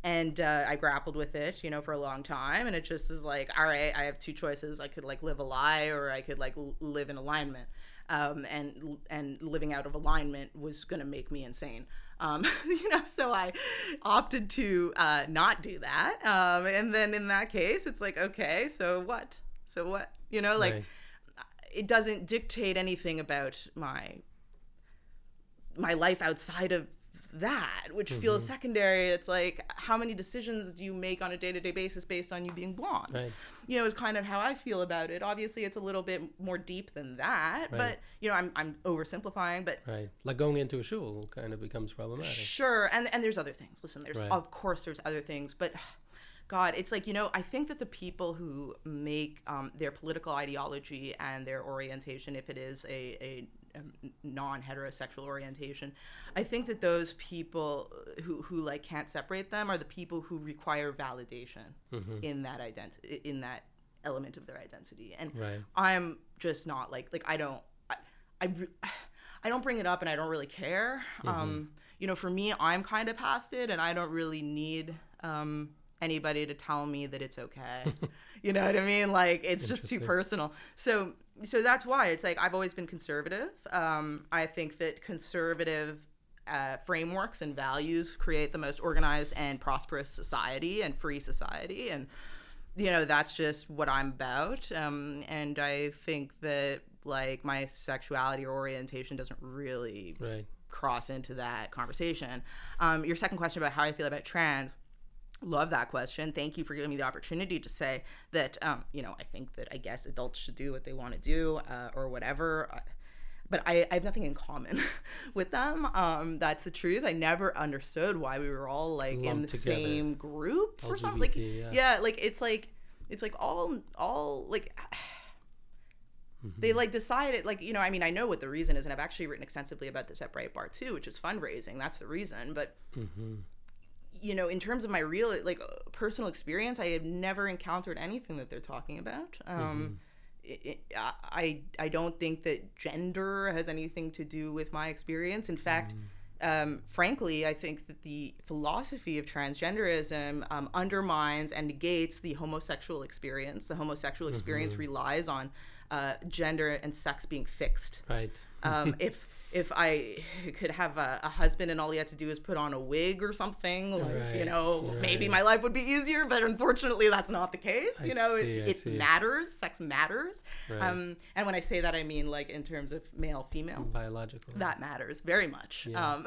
and I grappled with it, for a long time, and it just is like, all right, I have 2 choices. I could live a lie, or I could live in alignment, and living out of alignment was going to make me insane. So I opted to not do that. And then in that case, it's like, okay, so what? Right. It doesn't dictate anything about my life outside of that, which feels secondary. It's like, how many decisions do you make on a day-to-day basis based on you being blonde? Right. Is kind of how I feel about it. Obviously, it's a little bit more deep than that, right. But I'm oversimplifying. But right, like going into a shul kind of becomes problematic. Sure, and there's other things. Listen, of course there's other things, but God, it's like, I think that the people who make their political ideology and their orientation, if it is a non-heterosexual orientation, I think that those people who can't separate them are the people who require validation in that identity, in that element of their identity. And I'm just not I don't bring it up, and I don't really care. For me, I'm kind of past it, and I don't really need anybody to tell me that it's okay. You know what I mean? It's just too personal. So that's why it's like, I've always been conservative. I think that conservative frameworks and values create the most organized and prosperous society and free society. And, that's just what I'm about. And I think that my sexuality or orientation doesn't really cross into that conversation. Your second question about how I feel about trans, love that question. Thank you for giving me the opportunity to say that, I think that, I guess, adults should do what they want to do, or whatever. But I have nothing in common with them. That's the truth. I never understood why we were all in the together. Same group for LGBT, something. It's all they decided, I know what the reason is, and I've actually written extensively about this at Breitbart too, which is fundraising. That's the reason. But in terms of my real personal experience, I have never encountered anything that they're talking about. I don't think that gender has anything to do with my experience. In fact, frankly, I think that the philosophy of transgenderism undermines and negates the homosexual experience. The homosexual experience relies on gender and sex being fixed. Right. If I could have a husband and all he had to do is put on a wig or something, maybe my life would be easier, but unfortunately that's not the case. It matters. Sex matters. Right. And when I say that, I mean in terms of male, female. Biological. That matters very much. Yeah.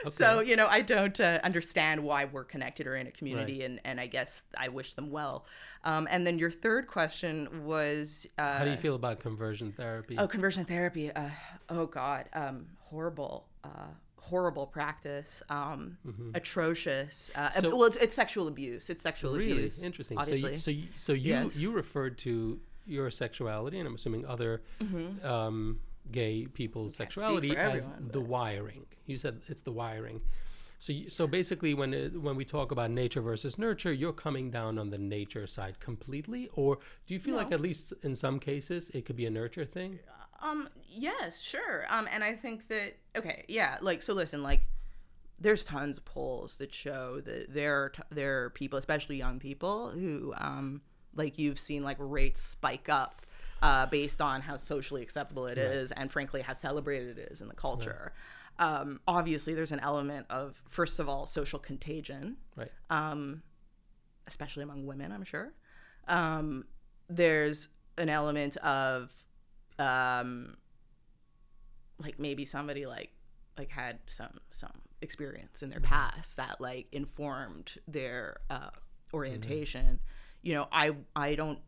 Okay. So, I don't understand why we're connected or in a community, and I guess I wish them well. And then your third question was... how do you feel about conversion therapy? Oh, conversion therapy. Oh, God. Horrible. horrible practice, atrocious. So- Well, it's sexual abuse. It's sexual Really abuse. interesting. Obviously. So Yes. you referred to your sexuality, and I'm assuming other gay people's Can't speak sexuality for as everyone, the wiring. You said it's the wiring. So basically, when we talk about nature versus nurture, you're coming down on the nature side completely, or do you feel like No. at least in some cases it could be a nurture thing? Yes, sure. And I think that, okay, yeah, like, so listen, like, there's tons of polls that show that there are people, especially young people, who, like, you've seen, like, rates spike up based on how socially acceptable it is, and frankly, how celebrated it is in the culture. Obviously, there's an element of, first of all, social contagion, Right. especially among women, I'm sure. There's an element of, like, maybe somebody like had some experience in their past that, like, informed their orientation. You know, I don't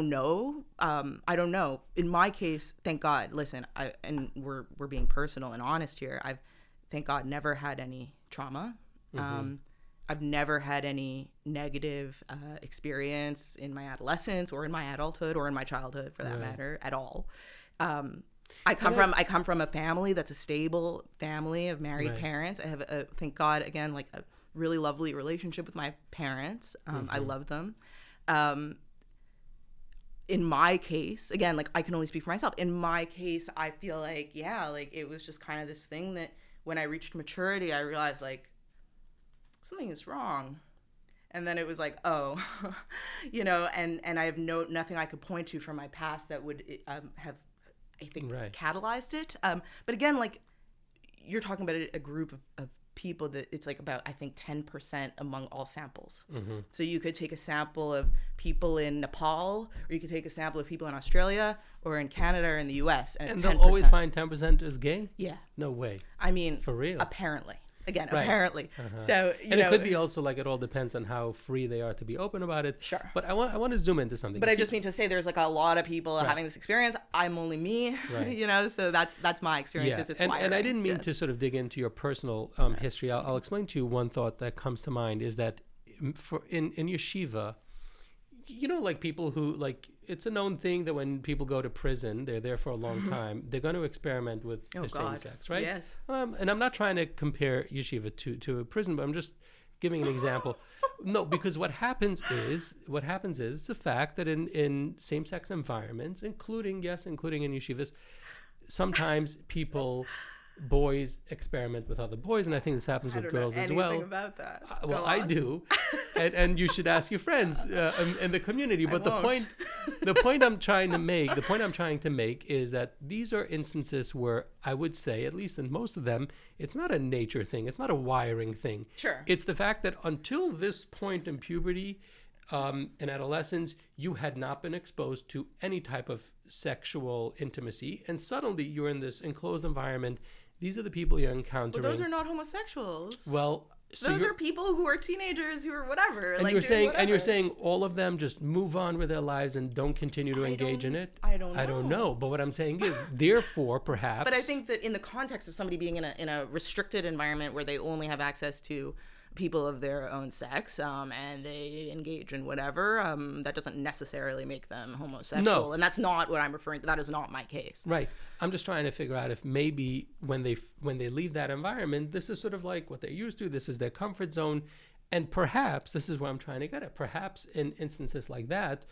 know. I don't know. In my case, thank God. Listen, and we're being personal and honest here. I've, thank God, never had any trauma. I've never had any negative experience in my adolescence or in my adulthood or in my childhood, for that matter, at all. I come from a family that's a stable family of married parents. I have, thank God, again, like, a really lovely relationship with my parents. I love them. In my case, again, like, I can only speak for myself. In my case, I feel like, yeah, like, it was just kind of this thing that when I reached maturity, I realized, like, something is wrong. And then it was like, oh, you know, and I have nothing I could point to from my past that would have, I think, catalyzed it. But again, like, you're talking about a group of people that it's like about, I think, 10% among all samples. So you could take a sample of people in Nepal, or you could take a sample of people in Australia or in Canada or in the US, and it's 10%. They'll always find 10% is gay? Yeah. No way. I mean, For real? Apparently. Again, apparently. So, you and know, it could be also, like, it all depends on how free they are to be open about it. Sure. But I want to zoom into something. But I just mean to say there's, like, a lot of people having this experience. I'm only me, you know, so that's my experience. It's and wiring. I didn't mean to sort of dig into your personal history. I'll explain to you one thought that comes to mind is that in yeshiva, you know, like, people who, like, it's a known thing that when people go to prison, they're there for a long time, they're going to experiment with the same sex, right? Yes. And I'm not trying to compare yeshiva to a prison, but I'm just giving an example. No, because what happens is it's a fact that in same-sex environments, including in yeshivas, sometimes boys experiment with other boys, and I think this happens with girls as well. I don't know anything about that. Well, Go I on. do, and you should ask your friends in the community. But the won't. point I'm trying to make is that these are instances where I would say, at least in most of them, it's not a nature thing, it's not a wiring thing. Sure. It's the fact that until this point in puberty, in adolescence, you had not been exposed to any type of sexual intimacy, and suddenly you're in this enclosed environment. These are the people you're encountering. Well, those are not homosexuals. Well, so those are people who are teenagers who are whatever. and like, you're saying whatever. all of them just move on with their lives and don't continue to engage in it. I don't know. But what I'm saying is, therefore, perhaps. But I think that in the context of somebody being in a restricted environment where they only have access to people of their own sex, and they engage in whatever, that doesn't necessarily make them homosexual. No. And that's not what I'm referring to. That is not my case. Right. I'm just trying to figure out if maybe when they leave that environment, this is sort of like what they're used to. This is their comfort zone. And perhaps, this is where I'm trying to get at, perhaps in instances like that,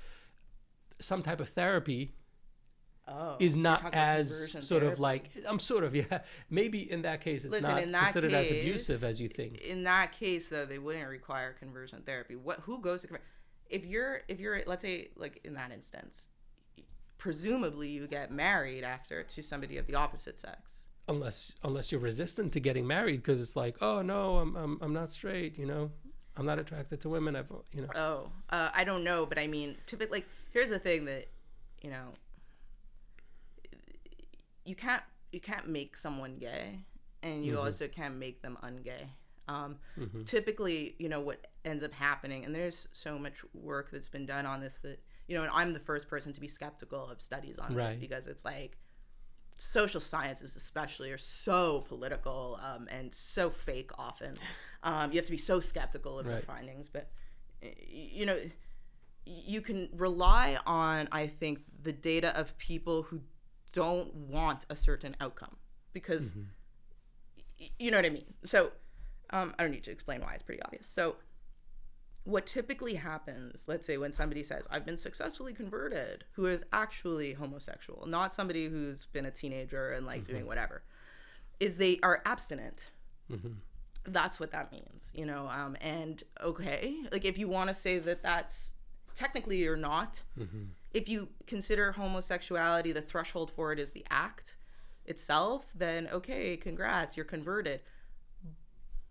some type of therapy is not as sort of like, maybe in that case it's not considered as abusive as you think. In that case, though, they wouldn't require conversion therapy. Who goes to if you're let's say, like, in that instance, presumably you get married after to somebody of the opposite sex. Unless you're resistant to getting married, because it's like, oh no, I'm not straight, you know, I'm not attracted to women, I don't know, but I mean, typically, like, here's the thing that, you know, you can't make someone gay, and you also can't make them ungay. Typically, you know, what ends up happening, and there's so much work that's been done on this that, you know, and I'm the first person to be skeptical of studies on this, because it's like, social sciences especially are so political and so fake often. You have to be so skeptical of their findings, but you know, you can rely on, I think, the data of people who don't want a certain outcome, because you know what I mean. So I don't need to explain why, it's pretty obvious. So what typically happens, let's say when somebody says, I've been successfully converted, who is actually homosexual, not somebody who's been a teenager and like doing whatever, is they are abstinent. That's what that means, you know. And okay, like if you want to say that that's technically you're not, if you consider homosexuality, the threshold for it is the act itself, then okay, congrats, you're converted.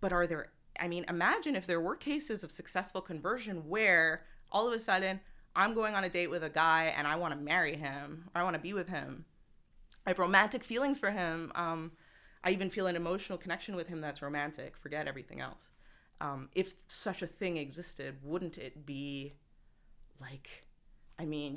But are there, I mean, imagine if there were cases of successful conversion where all of a sudden I'm going on a date with a guy and I want to marry him, or I want to be with him. I have romantic feelings for him. I even feel an emotional connection with him that's romantic. Forget everything else. If such a thing existed, wouldn't it be like, I mean,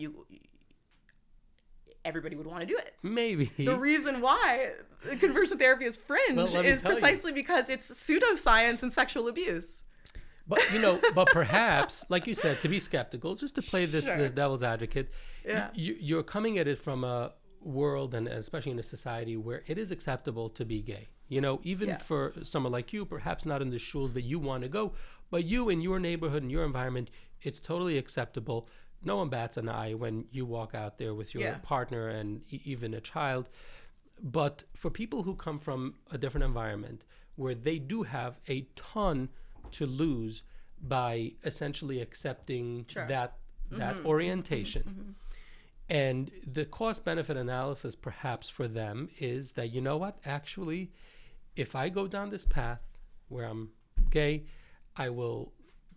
everybody would want to do it. Maybe. The reason why conversion therapy is fringe is precisely because it's pseudoscience and sexual abuse. But, you know, but perhaps, like you said, to be skeptical, just to play this devil's advocate, you're coming at it from a world, and especially in a society where it is acceptable to be gay. You know, even for someone like you, perhaps not in the shuls that you want to go, but you in your neighborhood, in your environment, it's totally acceptable. No one bats an eye when you walk out there with your partner and even a child. But for people who come from a different environment where they do have a ton to lose by essentially accepting that orientation. And the cost-benefit analysis perhaps for them is that, you know what, actually, if I go down this path where I'm gay, I will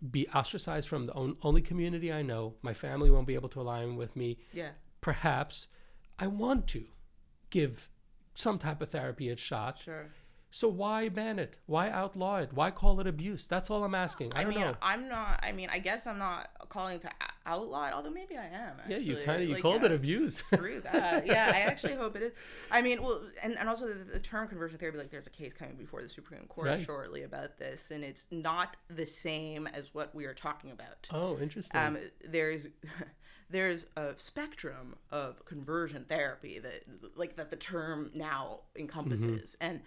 be ostracized from the only community I know. My family won't be able to align with me. Perhaps I want to give some type of therapy a shot. So why ban it? Why outlaw it? Why call it abuse? That's all I'm asking. I don't know. I guess I'm not calling to outlaw it, although maybe I am, actually. Yeah, you called it abuse. Screw that. Yeah, I actually hope it is. I mean, well, and also the term conversion therapy, like there's a case coming before the Supreme Court shortly about this, and it's not the same as what we are talking about. Oh, interesting. There's a spectrum of conversion therapy that the term now encompasses. And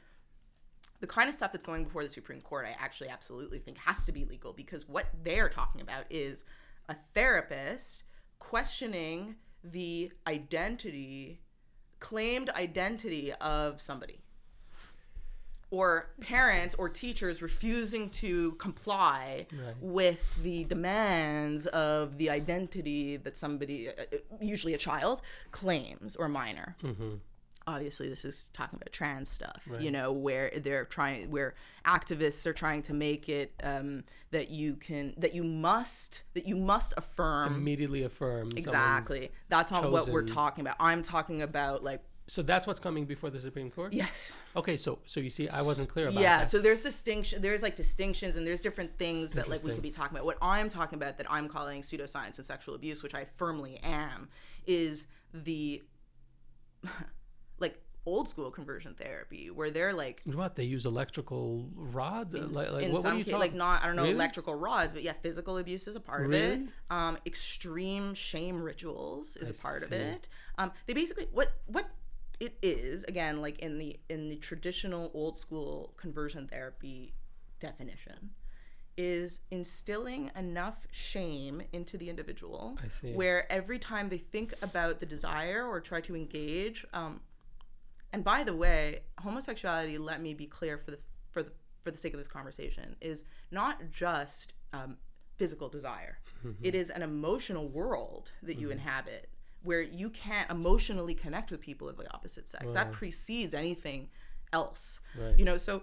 the kind of stuff that's going before the Supreme Court, I actually absolutely think has to be legal, because what they're talking about is a therapist questioning the claimed identity of somebody, or parents or teachers refusing to comply with the demands of the identity that somebody, usually a child, claims, or a minor. Obviously this is talking about trans stuff, you know, where activists are trying to make it that you must affirm, immediately affirm. Exactly. That's not what we're talking about. I'm talking about like. So that's what's coming before the Supreme Court? Yes. Okay, so you see, I wasn't clear about that. Yeah, so there's distinctions, and there's different things that like we could be talking about. What I'm talking about, that I'm calling pseudoscience and sexual abuse, which I firmly am, is the like old school conversion therapy, where they're like, what, they use electrical rods, in what some cases, like not, I don't know, really? Electrical rods, but yeah, physical abuse is a part of it. Extreme shame rituals is a part of it. They basically what it is, again, like in the traditional old school conversion therapy definition, is instilling enough shame into the individual where every time they think about the desire or try to engage, and by the way, homosexuality, let me be clear for the sake of this conversation, is not just physical desire. It is an emotional world that you inhabit, where you can't emotionally connect with people of the opposite sex. That precedes anything else. You know, so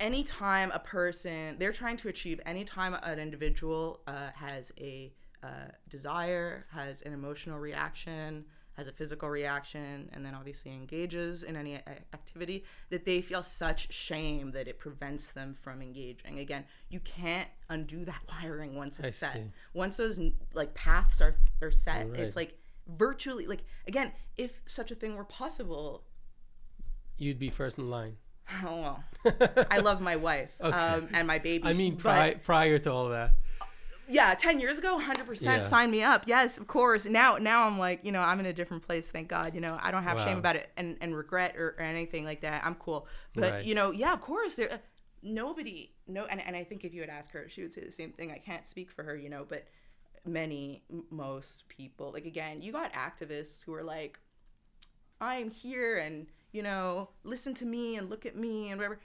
anytime a person, they're trying to achieve, anytime an individual has a desire, has an emotional reaction, has a physical reaction, and then obviously engages in any activity, that they feel such shame that it prevents them from engaging. Again, you can't undo that wiring once it's set. Once those like paths are set, it's like virtually, like, again, if such a thing were possible, you'd be first in line. oh, well, I love my wife and my baby. I mean, prior to all that. Yeah, 10 years ago, 100% sign me up. Yes, of course. Now I'm like, you know, I'm in a different place, thank God. You know, I don't have shame about it and regret or anything like that. I'm cool. But, you know, yeah, of course, and I think if you would ask her, she would say the same thing. I can't speak for her, you know, but most people, like, again, you got activists who are like, I'm here and, you know, listen to me and look at me and whatever.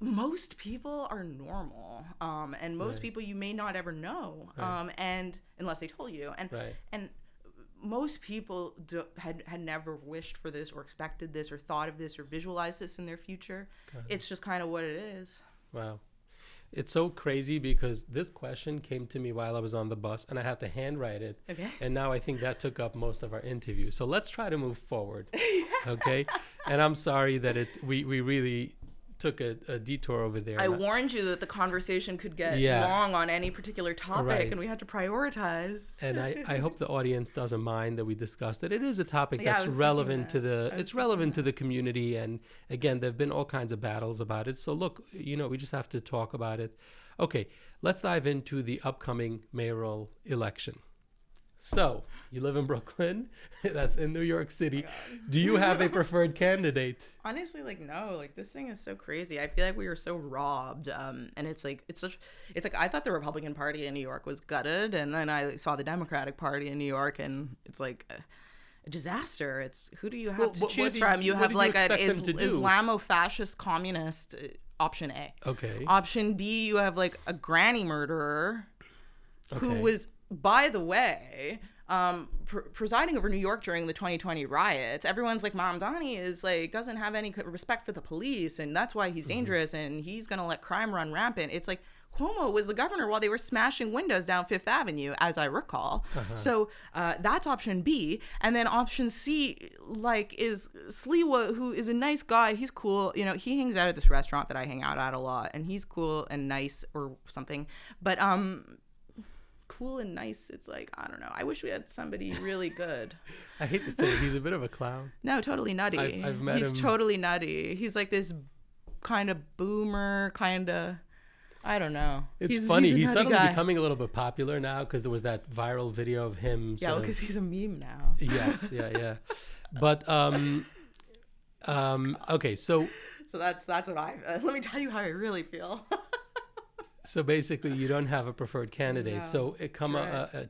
Most people are normal, and most people you may not ever know, and unless they told you, and most people had never wished for this or expected this or thought of this or visualized this in their future. It's just kind of what it is. Wow. It's so crazy because this question came to me while I was on the bus and I had to handwrite it. Okay. And now I think that took up most of our interview. So let's try to move forward. Okay. And I'm sorry that we really took a detour over there. I warned you that the conversation could get long on any particular topic and we had to prioritize. And I hope the audience doesn't mind that we discussed it. It is a topic that's relevant to the community, and again, there've been all kinds of battles about it. So look, you know, we just have to talk about it. Okay, let's dive into the upcoming mayoral election. So, you live in Brooklyn. That's in New York City. Do you have a preferred candidate? Honestly, like, no. Like, this thing is so crazy. I feel like we were so robbed. And it's like I thought the Republican Party in New York was gutted, and then I saw the Democratic Party in New York, and it's like a disaster. It's who do you have to choose from? You have like an Islamo-fascist communist, option A. Okay. Option B, you have like a granny murderer who was, by the way, presiding over New York during the 2020 riots. Everyone's like, Mamdani is like, doesn't have any respect for the police, and that's why he's dangerous, and he's gonna let crime run rampant. It's like Cuomo was the governor while they were smashing windows down Fifth Avenue, as I recall. So that's option B. And then option C, like, is Silwa, who is a nice guy. He's cool. You know, he hangs out at this restaurant that I hang out at a lot, and he's cool and nice or something. But cool and nice, it's like, I don't know, I wish we had somebody really good. I hate to say it, he's a bit of a clown. No, totally nutty. I've met him. He's totally nutty. He's like this kind of boomer, kind of, I don't know. It's funny, he's suddenly becoming a little bit popular now because there was that viral video of him. Yeah, because he's a meme now. Yes, yeah. But okay, so that's what let me tell you how I really feel. So basically, you don't have a preferred candidate. No, so it come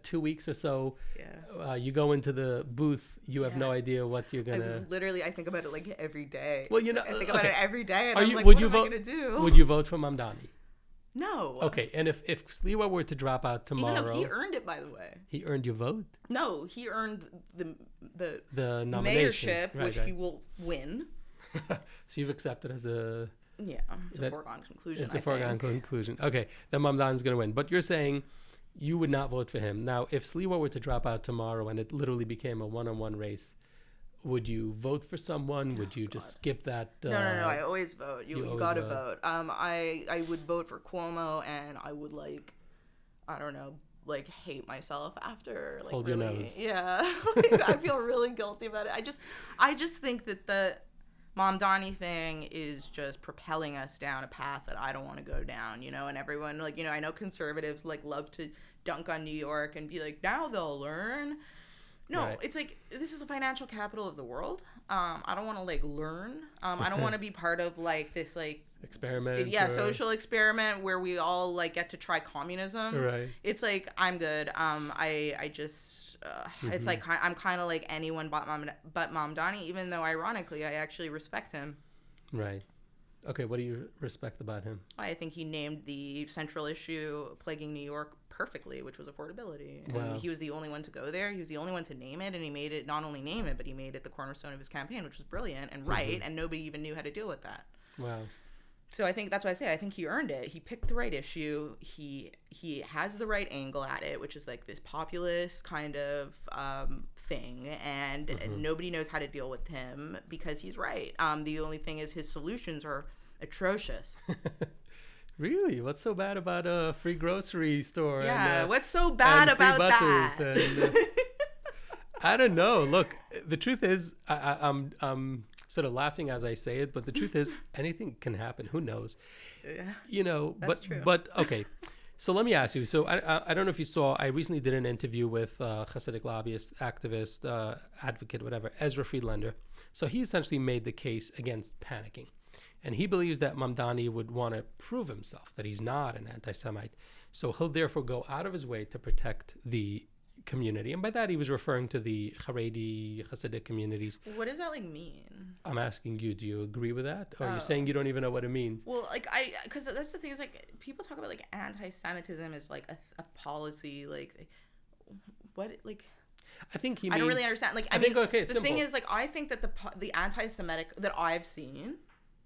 2 weeks or so. Yeah. You go into the booth. You have no idea what you're gonna. I think about it like every day. Well, you know, I think about it every day, and I'm like, what am I gonna do? Would you vote for Mamdani? No. Okay, and if Silwa were to drop out tomorrow, even though he earned it, by the way. He earned your vote? No, he earned the nomination, mayorship, which he will win. So you've accepted as a. Yeah, it's a foregone conclusion. It's a foregone conclusion. Okay, then Mamdani's going to win. But you're saying you would not vote for him. Now, if Silwa were to drop out tomorrow and it literally became a one-on-one race, would you vote for someone? Would you just skip that? No. I always vote. You got to vote. I would vote for Cuomo, and I would, like, I don't know, like, hate myself after. Like, hold really, your nose. Yeah. Like, I feel really guilty about it. I just think that the Mamdani thing is just propelling us down a path that I don't want to go down, you know, and everyone, like, you know, I know conservatives, like, love to dunk on New York and be like, now they'll learn. No, It's like, this is the financial capital of the world. I don't want to, like, learn. I don't want to be part of, like, this, like, experiment. Yeah, social experiment where we all, like, get to try communism. Right. It's like, I'm good. I just... It's like I'm kind of like anyone but Mamdani, even though ironically I actually respect him. Right. Okay, what do you respect about him? I think he named the central issue plaguing New York perfectly, which was affordability. And wow. He was the only one to go there. He was the only one to name it, and he made it, not only name it, but he made it the cornerstone of his campaign, which was brilliant and right, and nobody even knew how to deal with that. Wow. So I think that's why I say I think he earned it. He picked the right issue. He has the right angle at it, which is like this populist kind of thing, and nobody knows how to deal with him because he's right. The only thing is his solutions are atrocious. Really? What's so bad about a free grocery store? Yeah, and, what's so bad about buses that? And, I don't know. Look, the truth is, I'm sort of laughing as I say it, but the truth is, anything can happen. Who knows? Yeah, that's true. But okay. So let me ask you. So I don't know if you saw, I recently did an interview with Hasidic lobbyist, activist, advocate, whatever, Ezra Friedlander. So he essentially made the case against panicking. And he believes that Mamdani would want to prove himself, that he's not an anti-Semite. So he'll therefore go out of his way to protect the community. And by that, he was referring to the Haredi, Hasidic communities. What does that mean? I'm asking you, do you agree with that? Or are you saying you don't even know what it means? Well, because that's the thing is, people talk about, anti-Semitism as, a policy, what, I think he means... I don't really understand. The thing is, I think that the anti-Semitic that I've seen,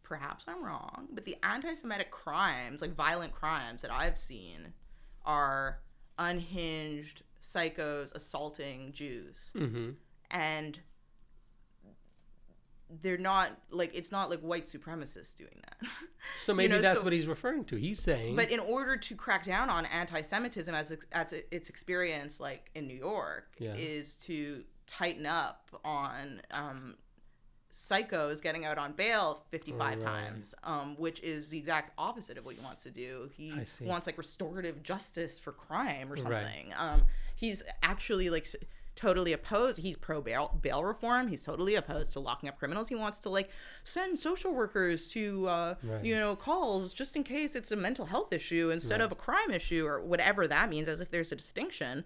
perhaps I'm wrong, but the anti-Semitic crimes, violent crimes that I've seen are unhinged psychos assaulting Jews. Mm-hmm. And they're not, it's not white supremacists doing that. So maybe that's what he's referring to. He's saying... But in order to crack down on anti-Semitism as its experience, in New York, is to tighten up on psychos getting out on bail 55 times, which is the exact opposite of what he wants to do. He wants restorative justice for crime or something. Right. He's actually totally opposed. He's pro bail reform. He's totally opposed to locking up criminals. He wants to send social workers to calls just in case it's a mental health issue instead of a crime issue or whatever that means, as if there's a distinction.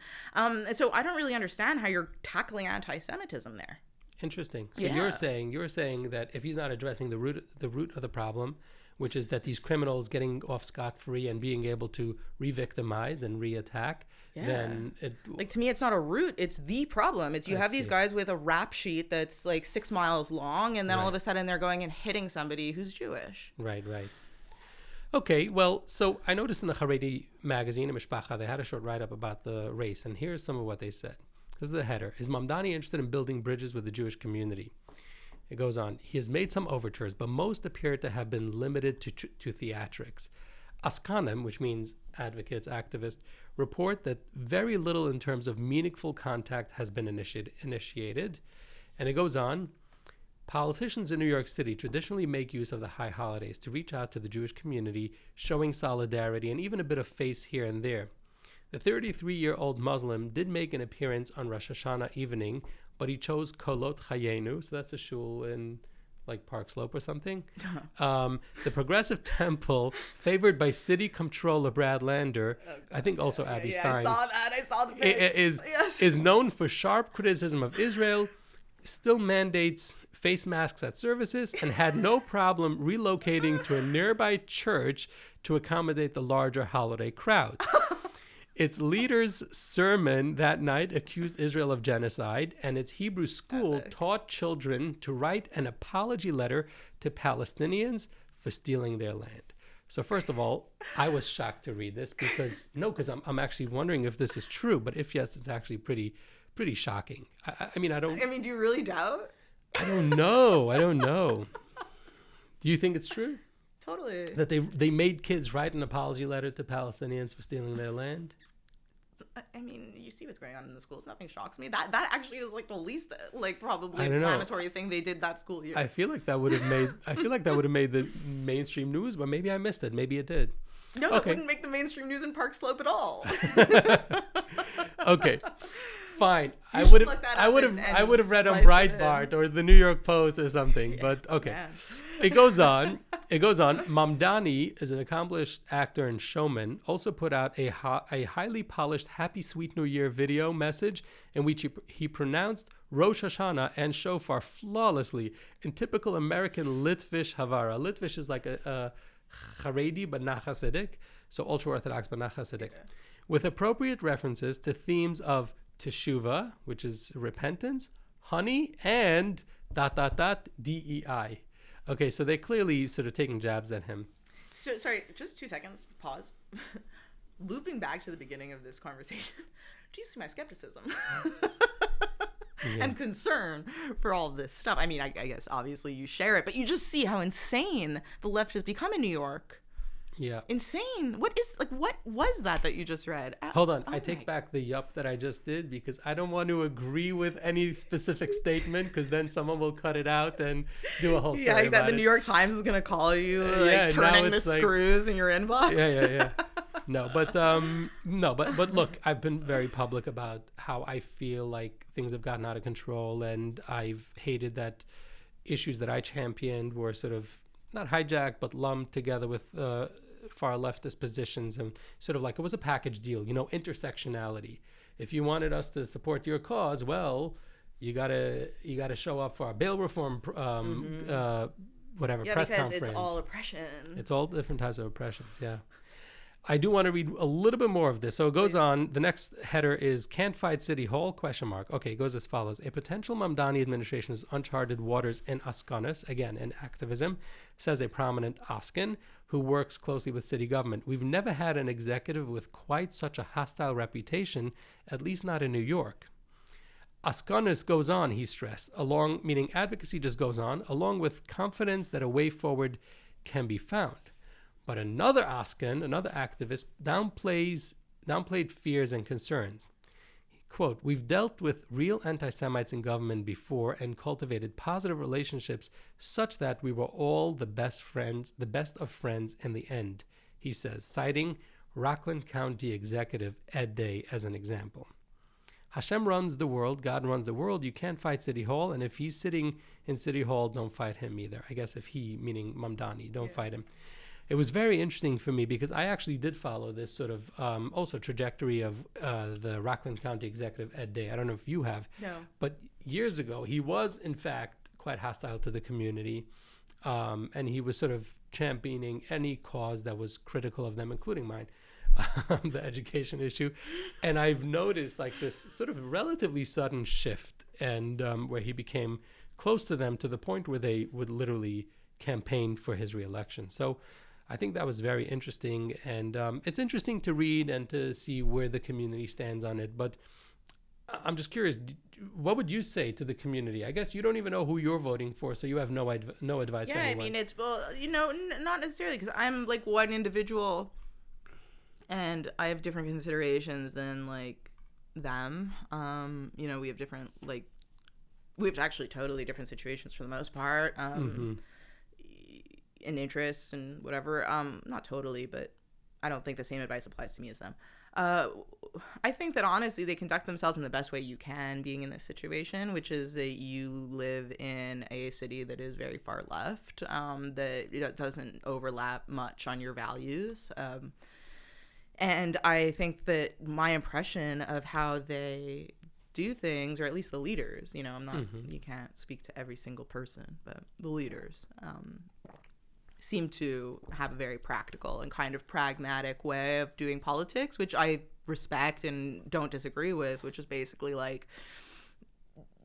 So I don't really understand how you're tackling anti-Semitism there. Interesting. So you're saying that if he's not addressing the root of the problem, which is that these criminals getting off scot-free and being able to re-victimize and re-attack, then it... to me, it's not a root. It's the problem. It's you have these guys with a rap sheet that's 6 miles long, and then all of a sudden they're going and hitting somebody who's Jewish. Right. Okay, well, so I noticed in the Haredi magazine, Mishpacha, they had a short write-up about the race, and here's some of what they said. This is the header. Is Mamdani interested in building bridges with the Jewish community? It goes on. He has made some overtures, but most appear to have been limited to theatrics. Askanim, which means advocates, activists, report that very little in terms of meaningful contact has been initiated. And it goes on. Politicians in New York City traditionally make use of the high holidays to reach out to the Jewish community, showing solidarity and even a bit of face here and there. The 33-year-old Muslim did make an appearance on Rosh Hashanah evening, but he chose Kolot Chayenu, so that's a shul in Park Slope or something. The Progressive Temple, favored by city comptroller Brad Lander, I think also Abby Stein. I saw that. I saw the pics. Is known for sharp criticism of Israel, still mandates face masks at services, and had no problem relocating to a nearby church to accommodate the larger holiday crowd. Its leader's sermon that night accused Israel of genocide, and its Hebrew school taught children to write an apology letter to Palestinians for stealing their land. So first of all, I was shocked to read this because I'm actually wondering if this is true, but if yes, it's actually pretty shocking. I mean, do you really doubt? I don't know. Do you think it's true? Totally. That they made kids write an apology letter to Palestinians for stealing their land? I mean, you see what's going on in the schools. Nothing shocks me. That actually is the least probably inflammatory thing they did that school year. I feel like that would have made the mainstream news, but maybe I missed it. Maybe it did. No, that wouldn't make the mainstream news in Park Slope at all. Okay. Fine. I would have read on Breitbart or the New York Post or something, but okay. Yeah. It goes on. Mamdani is an accomplished actor and showman. Also put out a highly polished Happy Sweet New Year video message in which he pronounced Rosh Hashanah and Shofar flawlessly in typical American Litvish Havara. Litvish is like a Haredi but not Hasidic, so ultra-Orthodox but not Hasidic, with appropriate references to themes of Teshuvah, which is repentance, honey, and ... DEI. Okay, so they're clearly sort of taking jabs at him. So, sorry, just 2 seconds. Pause. Looping back to the beginning of this conversation, do you see my skepticism and concern for all this stuff? I mean, I guess obviously you share it, but you just see how insane the left has become in New York. Yeah. Insane. What was that you just read? Hold on. I take back the yup that I just did because I don't want to agree with any specific statement because then someone will cut it out and do a whole story. Yeah, exactly. About The New York Times is going to call you turning the like, screws in your inbox. Yeah. No, but look, I've been very public about how I feel like things have gotten out of control, and I've hated that issues that I championed were sort of not hijacked, but lumped together with far leftist positions, and sort of like it was a package deal, intersectionality. If you wanted us to support your cause, well, you gotta show up for our bail reform, whatever press because conference. It's all oppression. It's all different types of oppressions. Yeah. I do want to read a little bit more of this. So it goes on. The next header is "Can't Fight City Hall?" ? Okay, it goes as follows. A potential Mamdani administration's uncharted waters in Askanis, again, in activism, says a prominent Askan who works closely with city government. We've never had an executive with quite such a hostile reputation, at least not in New York. Askanis goes on, he stressed, meaning advocacy just goes on, along with confidence that a way forward can be found. But another Askan, another activist, downplayed fears and concerns. Quote, "We've dealt with real anti-Semites in government before and cultivated positive relationships such that we were all the best of friends in the end," he says, citing Rockland County Executive Ed Day as an example. Hashem runs the world, God runs the world, you can't fight City Hall, and if he's sitting in City Hall, don't fight him either. I guess if he, meaning Mamdani, don't fight him. It was very interesting for me because I actually did follow this sort of also trajectory of the Rockland County Executive Ed Day. I don't know if you have. No. But years ago, he was, in fact, quite hostile to the community. And he was sort of championing any cause that was critical of them, including mine, the education issue. And I've noticed like this sort of relatively sudden shift and where he became close to them to the point where they would literally campaign for his reelection. So I think that was very interesting, and it's interesting to read and to see where the community stands on it. But I'm just curious, what would you say to the community? I guess you don't even know who you're voting for, so you have no advice for anyone. Yeah, I mean, not necessarily, because I'm like one individual, and I have different considerations than like them. We have different we have actually totally different situations for the most part. And interests and whatever. Not totally, but I don't think the same advice applies to me as them. I think that honestly they conduct themselves in the best way you can being in this situation, which is that you live in a city that is very far left, that doesn't overlap much on your values. And I think that my impression of how they do things, or at least the leaders, I'm not, you can't speak to every single person, but the leaders, seem to have a very practical and kind of pragmatic way of doing politics, which I respect and don't disagree with, which is basically like,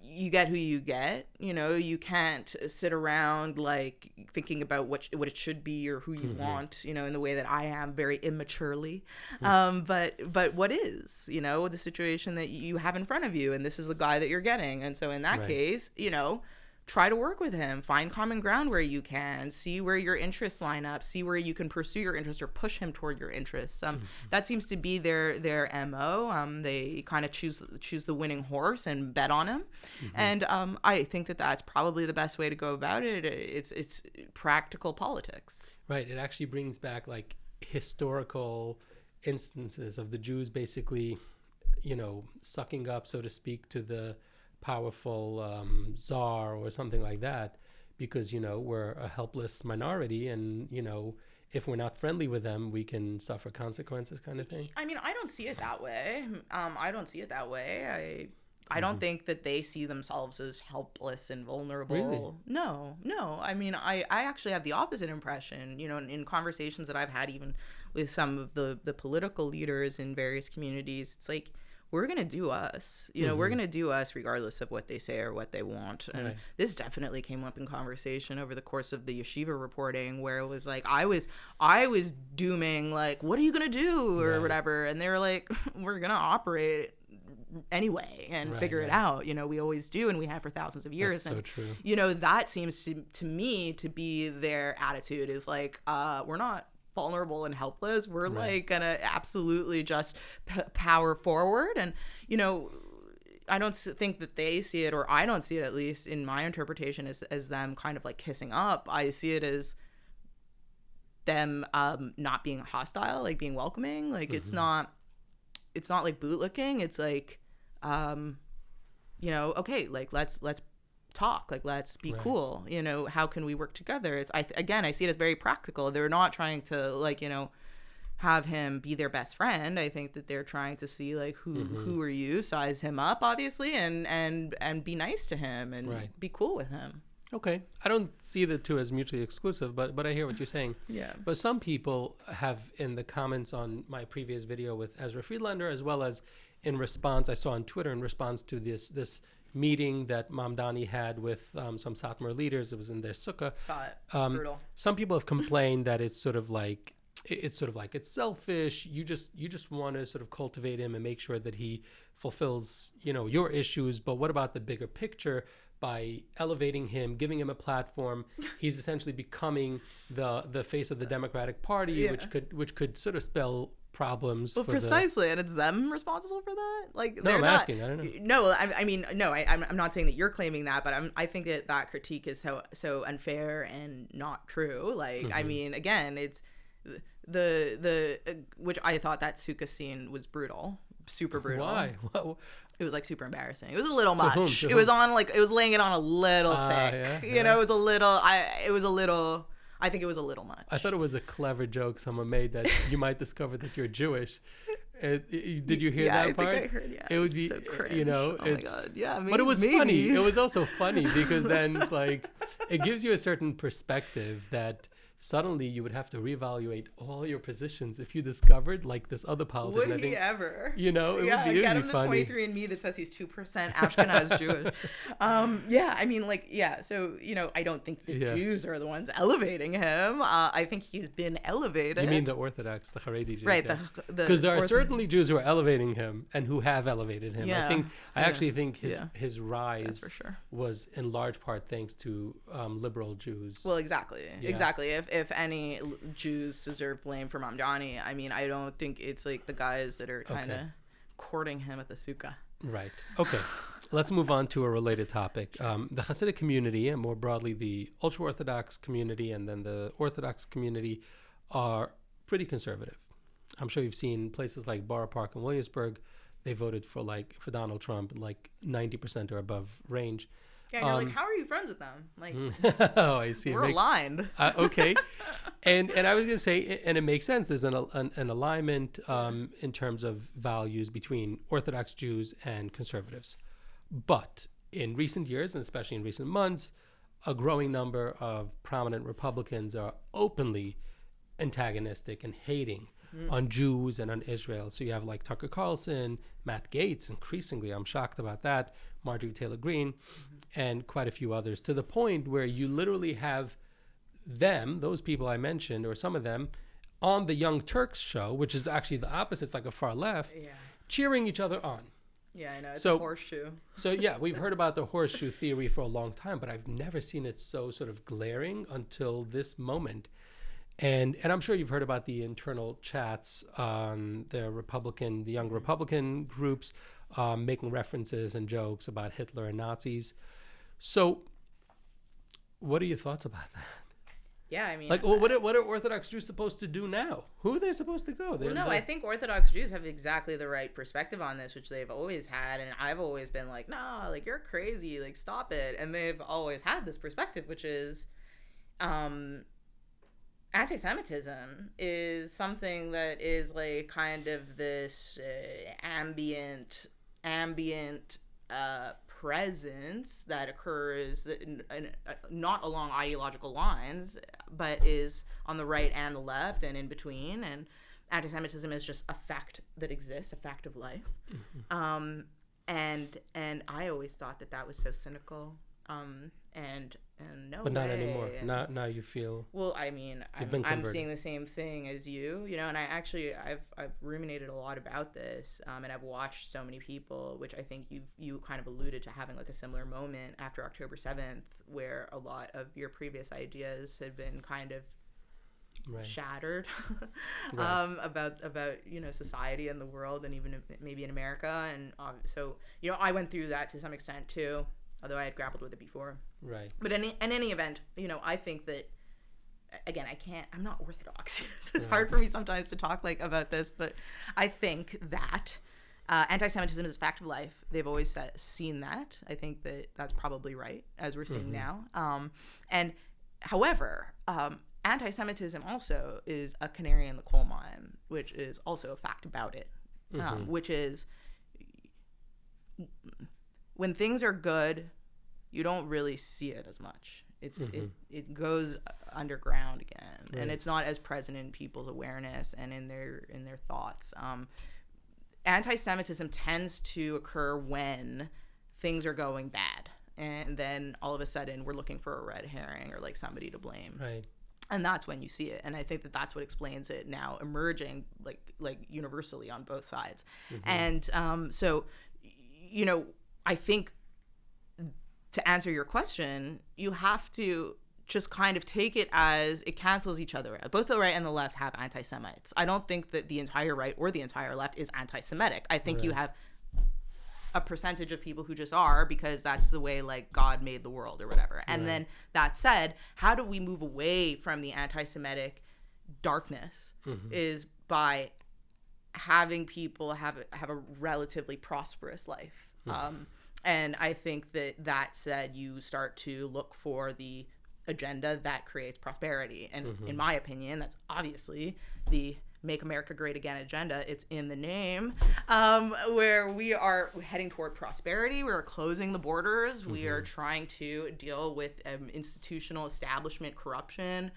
you get who you get, you can't sit around like thinking about what it should be or who you want, in the way that I am very immaturely. But what is, the situation that you have in front of you, and this is the guy that you're getting. And so in that case, try to work with him, find common ground where you can, see where your interests line up, see where you can pursue your interests or push him toward your interests. That seems to be their MO. They kind of choose the winning horse and bet on him. And I think that that's probably the best way to go about it. It's practical politics. Right. It actually brings back like historical instances of the Jews basically, sucking up, so to speak, to the powerful czar or something like that, because we're a helpless minority, and if we're not friendly with them, we can suffer consequences, kind of thing. I mean, I don't see it that way. I don't think that they see themselves as helpless and vulnerable. Really? No. I mean, I actually have the opposite impression, in conversations that I've had even with some of the political leaders in various communities. It's like, we're going to do us, we're going to do us regardless of what they say or what they want. And this definitely came up in conversation over the course of the yeshiva reporting, where it was like, I was dooming, like, what are you going to do or whatever. And they were like, we're going to operate anyway and figure it out. We always do, and we have for thousands of years. That's and, so true. That seems to me to be their attitude, is like, we're not vulnerable and helpless. We're Right. like gonna absolutely just power forward. And I don't think that they see it, or I don't see it, at least in my interpretation, as them kind of like kissing up. I see it as them not being hostile, like being welcoming. Like it's not like bootlicking. It's like okay, like let's talk, like let's be Right. cool. How can we work together? I see it as very practical. They're not trying to like have him be their best friend. I think that they're trying to see like who are you, size him up, obviously, and be nice to him and Right. be cool with him. Okay. I don't see the two as mutually exclusive, but I hear what you're saying. Yeah. But some people have, in the comments on my previous video with Ezra Friedlander, as well as in response, I saw on Twitter, in response to this meeting that Mamdani had with some Satmar leaders. It was in their sukkah. Saw it. Brutal. Some people have complained that it's sort of like it's selfish. You just want to sort of cultivate him and make sure that he fulfills your issues. But what about the bigger picture? By elevating him, giving him a platform, he's essentially becoming the face of the Democratic Party, Yeah. which could sort of spell problems. Well, for precisely, and it's them responsible for that. Like, No, they're I'm not, asking. I don't know. No, I mean, no, I'm not saying that you're claiming that, but I think that critique is so unfair and not true. Like, I mean, again, it's the which I thought that sukkah scene was brutal, super brutal. Why? What? It was like super embarrassing. It was a little To whom? much. To It was whom? on it was laying it on a little thick. Yeah, You know, it was a little. I think it was a little much. I thought it was a clever joke someone made that you might discover that you're Jewish. Did you hear that part? I think I heard. Yeah, It would be, so cringe. oh my God, yeah. But it was maybe. funny. It was also funny because then it's like it gives you a certain perspective that suddenly you would have to reevaluate all your positions if you discovered like this other politician. Would he ever? It would be get him the funny. 23andMe that says he's 2% Ashkenaz Jewish. I mean, so, I don't think the Jews are the ones elevating him. I think he's been elevated. You mean the Orthodox, the Haredi Jews? Right. Yeah. Because there are certainly Jews who are elevating him and who have elevated him. Yeah. I actually think his rise That's for sure. was in large part thanks to liberal Jews. Well, exactly. Yeah. Exactly. If any Jews deserve blame for Mamdani, I mean, I don't think it's like the guys that are kind of courting him at the sukkah. Right. Okay. Let's move on to a related topic. The Hasidic community, and more broadly the ultra-Orthodox community and then the Orthodox community, are pretty conservative. I'm sure you've seen places like Borough Park in Williamsburg. They voted for Donald Trump, like 90% or above range. Yeah, you're like, how are you friends with them? Like, oh, I see. we're aligned. Okay. And I was going to say, and it makes sense. There's an alignment in terms of values between Orthodox Jews and conservatives. But in recent years, and especially in recent months, a growing number of prominent Republicans are openly antagonistic and hating on Jews and on Israel. So you have like Tucker Carlson, Matt Gaetz, increasingly, I'm shocked about that, Marjorie Taylor Greene, and quite a few others, to the point where you literally have them, those people I mentioned, or some of them, on the Young Turks show, which is actually the opposite, it's like a far left, cheering each other on. Yeah, I know. It's a horseshoe. So, yeah, we've heard about the horseshoe theory for a long time, but I've never seen it so sort of glaring until this moment. And I'm sure you've heard about the internal chats on the young Republican groups, making references and jokes about Hitler and Nazis. So what are your thoughts about that? Yeah, I mean, like, what are Orthodox Jews supposed to do now? Who are they supposed to go? I think Orthodox Jews have exactly the right perspective on this, which they've always had, and I've always been like, nah, like, you're crazy, like, stop it. And they've always had this perspective, which is, anti-Semitism is something that is like kind of this ambient presence that occurs not along ideological lines, but is on the right and the left and in between. And anti-Semitism is just a fact that exists, a fact of life. And I always thought that was so cynical. And no but not way. anymore. Now you feel. Well, I mean, I'm seeing the same thing as you, and I've ruminated a lot about this, and I've watched so many people, which I think you kind of alluded to having like a similar moment after October 7th, where a lot of your previous ideas had been kind of shattered about society and the world, and even maybe in America. And so I went through that to some extent too, although I had grappled with it before. Right. But in any event, I think that, again, I'm not Orthodox, so it's hard for me sometimes to talk about this, but I think that anti-Semitism is a fact of life. They've always seen that. I think that that's probably right, as we're seeing now. And however, anti-Semitism also is a canary in the coal mine, which is also a fact about it, which is when things are good, you don't really see it as much. It goes underground again, and it's not as present in people's awareness and in their thoughts. Anti-Semitism tends to occur when things are going bad, and then all of a sudden we're looking for a red herring or somebody to blame. Right. And that's when you see it, and I think that that's what explains it now emerging universally on both sides. And so I think, to answer your question, you have to just kind of take it as it cancels each other out. Both the right and the left have anti-Semites. I don't think that the entire right or the entire left is anti-Semitic. I think you have a percentage of people who just are, because that's the way God made the world or whatever. And then that said, how do we move away from the anti-Semitic darkness is by having people have a relatively prosperous life. And I think that said, you start to look for the agenda that creates prosperity. And in my opinion, that's obviously the Make America Great Again agenda. It's in the name, where we are heading toward prosperity. We're closing the borders. We are trying to deal with institutional establishment corruption.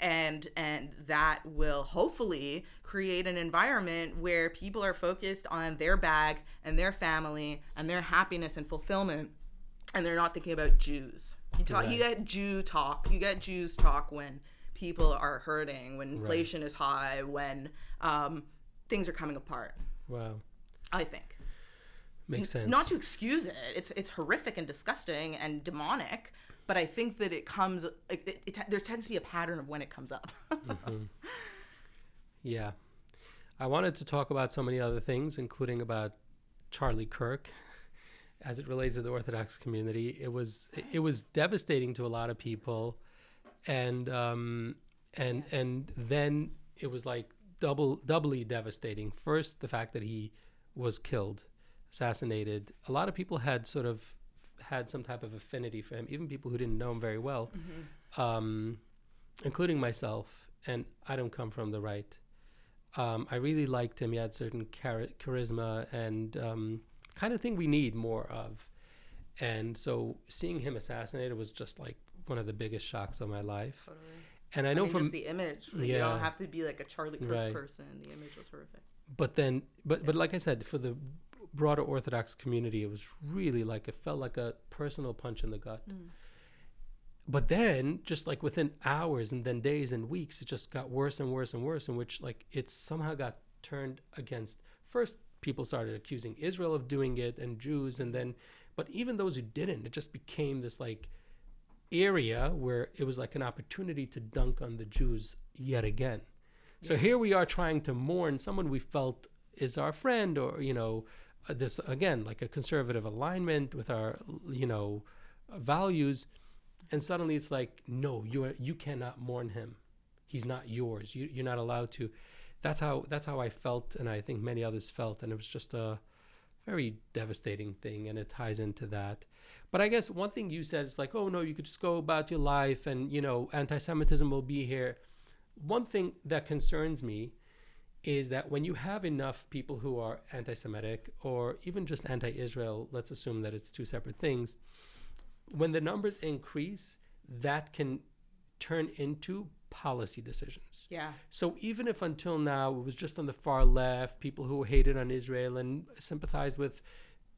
And that will hopefully create an environment where people are focused on their bag and their family and their happiness and fulfillment, and they're not thinking about Jews. You get Jew talk. You get Jews talk when people are hurting, when inflation is high, when things are coming apart. Wow. I think. Makes sense. Not to excuse it. It's horrific and disgusting and demonic. But I think that it comes, there tends to be a pattern of when it comes up. Yeah. I wanted to talk about so many other things, including about Charlie Kirk, as it relates to the Orthodox community. It was devastating to a lot of people. And then it was doubly devastating. First, the fact that he was killed, assassinated. A lot of people had some type of affinity for him, even people who didn't know him very well, including myself. And I don't come from the right. I really liked him. He had certain charisma and kind of thing we need more of. And so seeing him assassinated was just one of the biggest shocks of my life. Totally. And I know from just the image, you don't have to be a Charlie Kirk person. The image was horrific. But then, but like I said, for the broader Orthodox community, it was really it felt like a personal punch in the gut. But then, just within hours and then days and weeks, it just got worse and worse and worse, in which it somehow got turned against. First, people started accusing Israel of doing it and Jews, and then, but even those who didn't, it just became this area where it was an opportunity to dunk on the Jews yet again. So here we are trying to mourn someone we felt is our friend, or this again a conservative alignment with our values, and suddenly it's no, you cannot mourn him. He's not yours. You're not allowed to. That's how I felt, and I think many others felt, and it was just a very devastating thing, and it ties into that. But I guess one thing you said is oh no, you could just go about your life, and anti-Semitism will be here. One thing that concerns me is that when you have enough people who are anti-Semitic or even just anti-Israel, let's assume that it's two separate things, when the numbers increase, that can turn into policy decisions. Yeah. So even if until now it was just on the far left, people who hated on Israel and sympathized with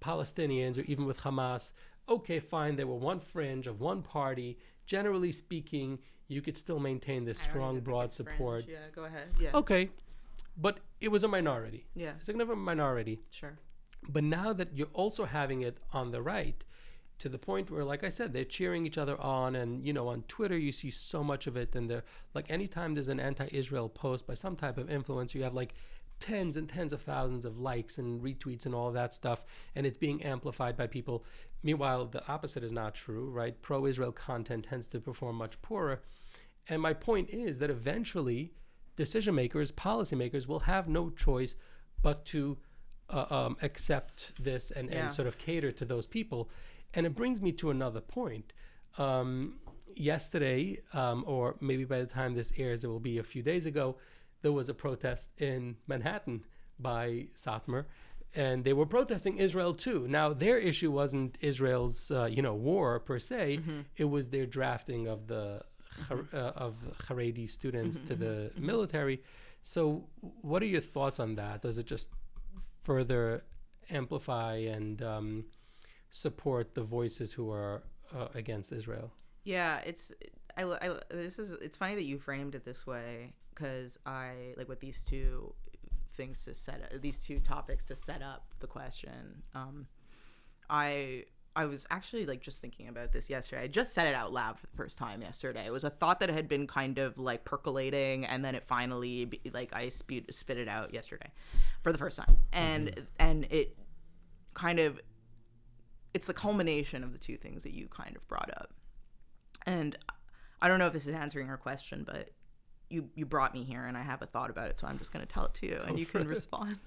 Palestinians or even with Hamas, okay, fine, they were one fringe of one party. Generally speaking, you could still maintain this strong, broad support. Yeah, go ahead. Yeah. Okay. But it was a minority. Yeah. It's a significant minority. Sure. But now that you're also having it on the right, to the point where, like I said, they're cheering each other on. And, on Twitter, you see so much of it. And they're like, anytime there's an anti-Israel post by some type of influencer, you have like tens and tens of thousands of likes and retweets and all of that stuff. And it's being amplified by people. Meanwhile, the opposite is not true, right? Pro-Israel content tends to perform much poorer. And my point is that eventually decision makers, policymakers will have no choice but to accept this and sort of cater to those people. And it brings me to another point. Yesterday, or maybe by the time this airs, it will be a few days ago, there was a protest in Manhattan by Satmar, and they were protesting Israel too. Now, their issue wasn't Israel's, war per se. It was their drafting of the of Haredi students to the military. So what are your thoughts on that? Does it just further amplify and support the voices who are against Israel? Yeah, it's funny that you framed it this way, because I like with these two topics to set up the question. I was actually like just thinking about this yesterday. I just said it out loud for the first time yesterday. It was a thought that had been kind of like percolating, and then it finally I spit it out yesterday for the first time. And it kind of, it's the culmination of the two things that you kind of brought up. And I don't know if this is answering your question, but you brought me here and I have a thought about it, so I'm just going to tell it to you and you can respond.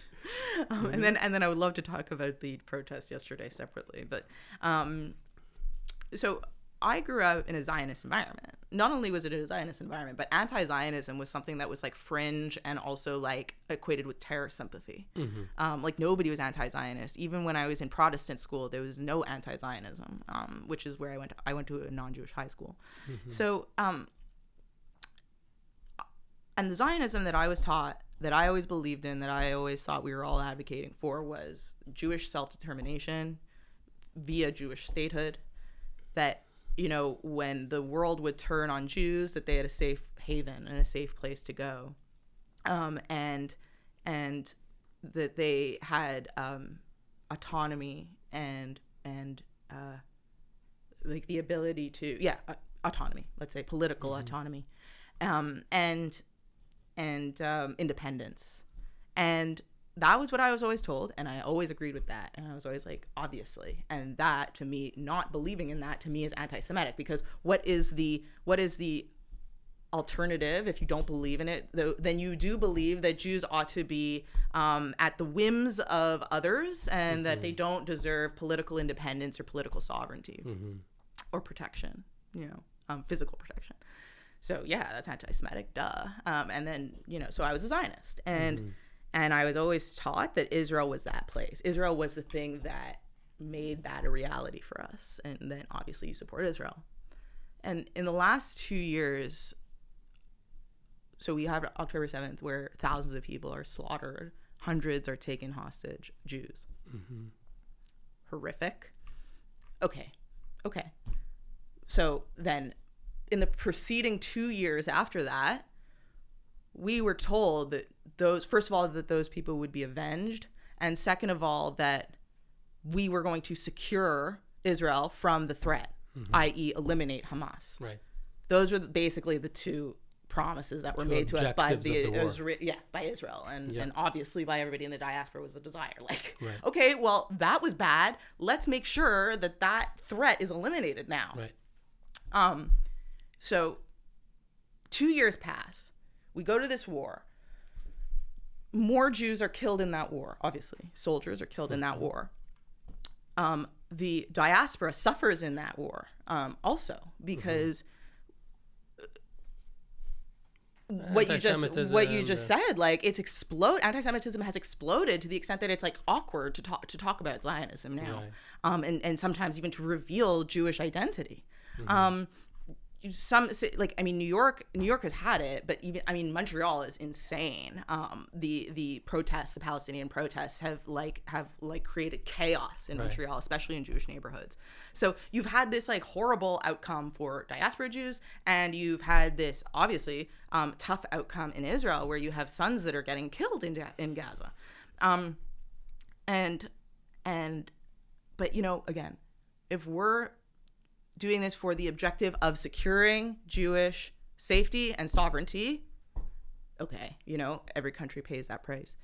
And then I would love to talk about the protest yesterday separately. But so I grew up in a Zionist environment. Not only was it a Zionist environment, but anti-Zionism was something that was like fringe and also like equated with terror sympathy. Like nobody was anti-Zionist. Even when I was in Protestant school, there was no anti-Zionism, which is where I went. I went to a non-Jewish high school. So and the Zionism that I was taught, that I always believed in, that I always thought we were all advocating for, was Jewish self-determination via Jewish statehood. That, when the world would turn on Jews, that they had a safe haven and a safe place to go. And that they had autonomy and like the ability to, autonomy, let's say political autonomy. And independence. And that was what I was always told, and I always agreed with that. And I was always like, obviously. And that, to me, not believing in that, to me, is anti-Semitic, because what is the alternative if you don't believe in it? Then you do believe that Jews ought to be at the whims of others, and that they don't deserve political independence or political sovereignty or protection, physical protection. So yeah, that's anti-Semitic, duh. And then, so I was a Zionist, and I was always taught that Israel was that place. Israel was the thing that made that a reality for us. And then obviously you support Israel. And in the last 2 years, so we have October 7th, where thousands of people are slaughtered, hundreds are taken hostage, Jews. Horrific. Okay. So then, in the preceding 2 years after that, we were told that first of all, that those people would be avenged. And second of all, that we were going to secure Israel from the threat, i.e. eliminate Hamas. Right. Those were basically the two promises that were made to us by by Israel. And obviously by everybody in the diaspora was a desire. Like, okay, well, that was bad. Let's make sure that threat is eliminated now. Right. So 2 years pass. We go to this war. More Jews are killed in that war, obviously. Soldiers are killed in that war. The diaspora suffers in that war also, because what you just said, like, it's anti-Semitism has exploded to the extent that it's like awkward to talk about Zionism now, and sometimes even to reveal Jewish identity. New York has had it, but Montreal is insane. The protests, the Palestinian protests have created chaos in Montreal, especially in Jewish neighborhoods. So you've had this like horrible outcome for diaspora Jews, and you've had this obviously tough outcome in Israel, where you have sons that are getting killed in Gaza. But again, if we're doing this for the objective of securing Jewish safety and sovereignty, okay, every country pays that price.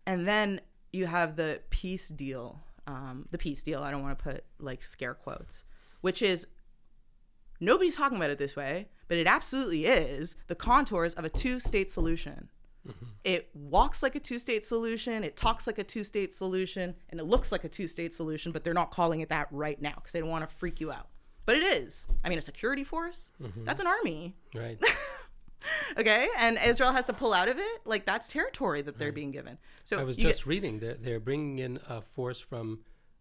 And then you have the peace deal. The peace deal, I don't want to put like scare quotes, which is, nobody's talking about it this way, but it absolutely is the contours of a two-state solution. Mm-hmm. It walks like a two-state solution, it talks like a two-state solution, and it looks like a two-state solution, but they're not calling it that right now because they don't want to freak you out. But it is. I mean, a security force, that's an army. Right. Okay, and Israel has to pull out of it. Like, that's territory that they're being given. So I was just reading they're bringing in a force from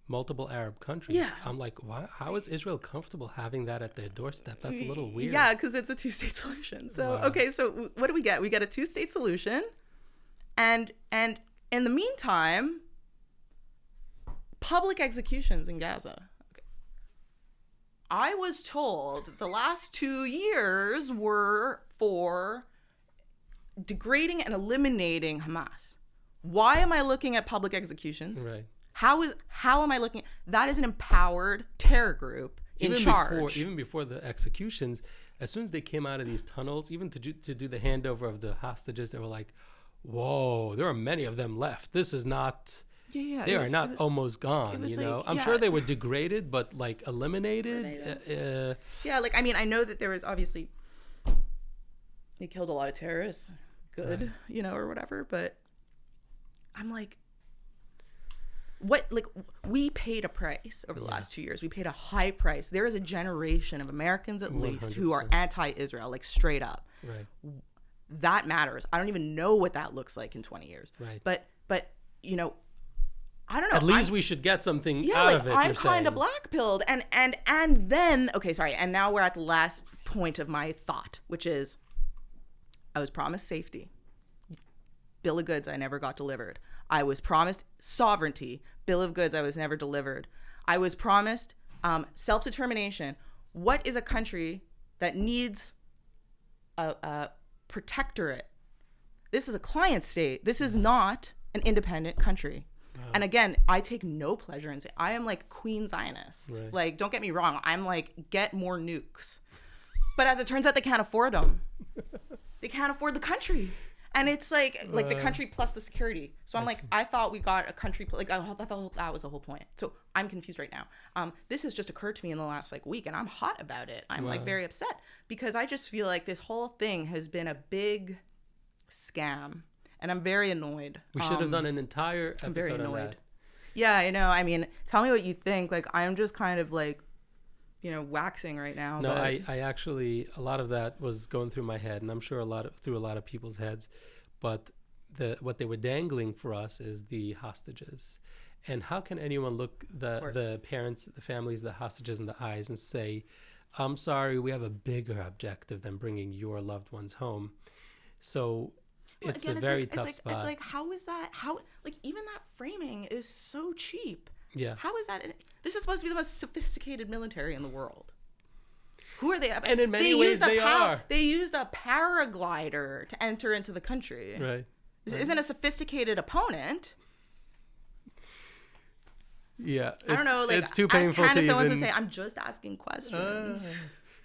multiple Arab countries. Yeah. I'm like, how is Israel comfortable having that at their doorstep? That's a little weird. Yeah, because it's a two-state solution. So Wow. Okay, so what do we get? We get a two-state solution, and in the meantime, public executions in Gaza. I was told the last 2 years were for degrading and eliminating Hamas. Why am I looking at public executions? Right. How am I looking? That is an empowered terror group in charge. Even before the executions, as soon as they came out of these tunnels, even to do the handover of the hostages, they were like, "Whoa, there are many of them left. This is not." Yeah, they are not almost gone, I'm sure they were degraded, but like eliminated. Yeah, like, I mean, I know that there was obviously, they killed a lot of terrorists, good, right. Or whatever, but I'm like, we paid a price over the last 2 years. We paid a high price. There is a generation of Americans at least 100%. Who are anti-Israel, like straight up. Right. That matters. I don't even know what that looks like in 20 years. Right. But I don't know. At least we should get something out of it. I'm kind of black-pilled, and then okay, sorry. And now we're at the last point of my thought, which is, I was promised safety. Bill of goods I never got delivered. I was promised sovereignty. Bill of goods I was never delivered. I was promised self-determination. What is a country that needs a protectorate? This is a client state. This is not an independent country. Wow. And again, I take no pleasure in saying I am like Queen Zionist. Right. Like, don't get me wrong. I'm like, get more nukes. But as it turns out, they can't afford them. They can't afford the country. And it's like the country plus the security. So I'm like, I thought we got a country, I thought that was the whole point. So I'm confused right now. This has just occurred to me in the last week, and I'm hot about it. I'm like very upset because I just feel like this whole thing has been a big scam. And I'm very annoyed. We should have done an entire episode I'm very annoyed. on that. Yeah, I know. I mean, tell me what you think. Like, I'm just kind of waxing right now. No, but I actually, a lot of that was going through my head, and I'm sure through a lot of people's heads. But what they were dangling for us is the hostages. And how can anyone look the parents, the families, the hostages in the eyes and say, "I'm sorry, we have a bigger objective than bringing your loved ones home"? So it's a very tough spot. It's like, how is that? Even that framing is so cheap. Yeah. How is that? This is supposed to be the most sophisticated military in the world. Who are they? And in many ways, they are. They used a paraglider to enter into the country. Right. This isn't a sophisticated opponent. Yeah. I don't know. It's too painful Candace, to I want even... to say, I'm just asking questions.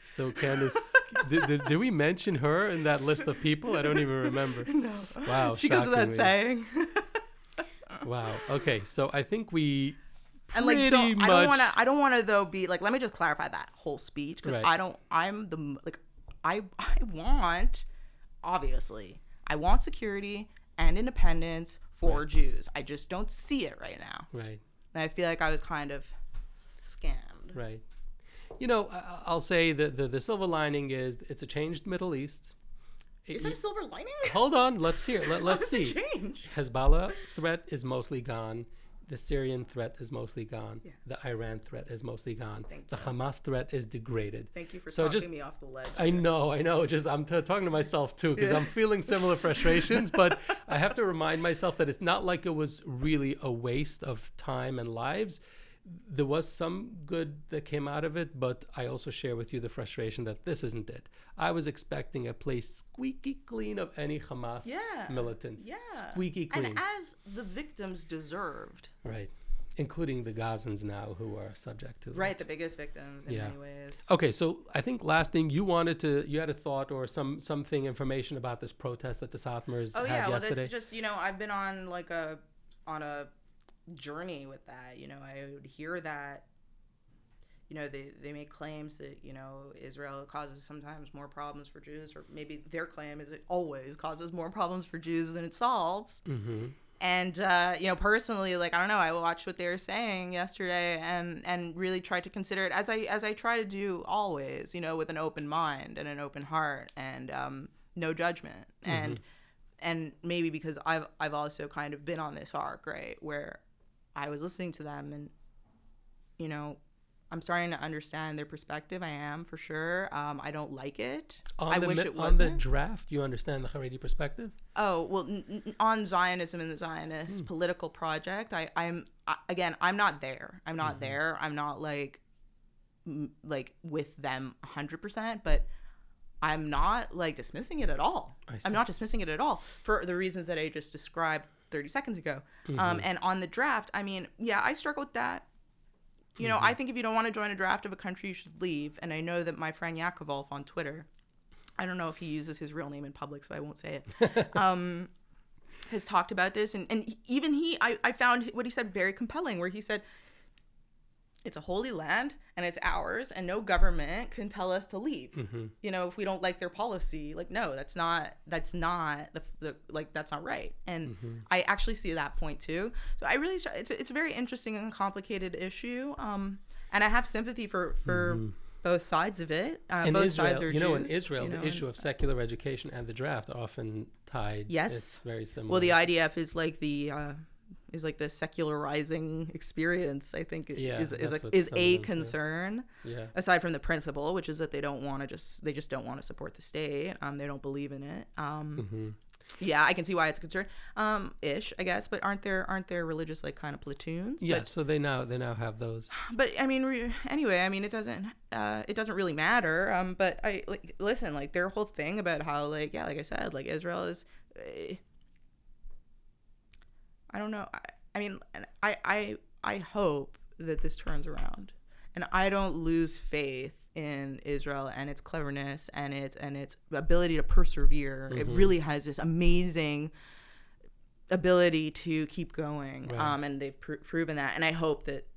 So Candace, did we mention her in that list of people? I don't even remember. No. Wow. She goes without saying. Wow. Okay. So I think we and pretty much... I don't want to though be like, let me just clarify that whole speech because right. I want, obviously, I want security and independence for right. Jews. I just don't see it right now. Right. And I feel like I was kind of scammed. Right. I'll say the silver lining is it's a changed Middle East. Is that a silver lining? Hold on. Let's hear. Let's see. Changed? Hezbollah threat is mostly gone. The Syrian threat is mostly gone. Yeah. The Iran threat is mostly gone. The Hamas threat is degraded. Thank you for talking me off the ledge. I know. Just I'm talking to myself too because I'm feeling similar frustrations. But I have to remind myself that it's not like it was really a waste of time and lives. There was some good that came out of it, but I also share with you the frustration that this isn't it. I was expecting a place squeaky clean of any Hamas militants. Yeah. Squeaky clean. And as the victims deserved. Right. including the Gazans now who are subject to Right, the biggest victims in many ways. Okay, so I think last thing you had a thought or information about this protest that the Satmars had yesterday. Well, that's just, I've been on a journey with that. I would hear that, they make claims that, Israel causes sometimes more problems for Jews, or maybe their claim is it always causes more problems for Jews than it solves. Mm-hmm. And, personally, I don't know, I watched what they were saying yesterday and really tried to consider it as I try to do always, with an open mind and an open heart and no judgment. Mm-hmm. And maybe because I've also kind of been on this arc, right, where I was listening to them and, I'm starting to understand their perspective. I am, for sure. I don't like it. I wish it wasn't. On the draft, you understand the Haredi perspective? Oh, well, on Zionism and the Zionist political project, I'm not there. I'm not there. I'm not like with them 100%, but I'm not dismissing it at all. I'm not dismissing it at all for the reasons that I just described 30 seconds ago. And on the draft, I struggle with that. I think if you don't want to join a draft of a country, you should leave. And I know that my friend Yakovov on Twitter, I don't know if he uses his real name in public, so I won't say it, has talked about this. And even I found what he said very compelling, where he said, it's a holy land and it's ours and no government can tell us to leave. If we don't like their policy, no, that's not that's not right. And I actually see that point too. So I really, it's a very interesting and complicated issue. And I have sympathy for both sides of it. In both Israel, sides are Jews, in Israel, the issue of secular education and the draft are often tied. Yes. It's very similar. Well, the IDF is the secularizing experience, I think, is a concern. Aside from the principle, which is that they just don't want to support the state. They don't believe in it. Yeah, I can see why it's a concern, ish, I guess. But aren't there religious kind of platoons? Yeah, so they now have those. But anyway, it doesn't really matter. But I listen, their whole thing about how like I said, Israel is. I don't know. I hope that this turns around, and I don't lose faith in Israel and its cleverness and its ability to persevere. It really has this amazing ability to keep going, right. And they've proven that. And I hope that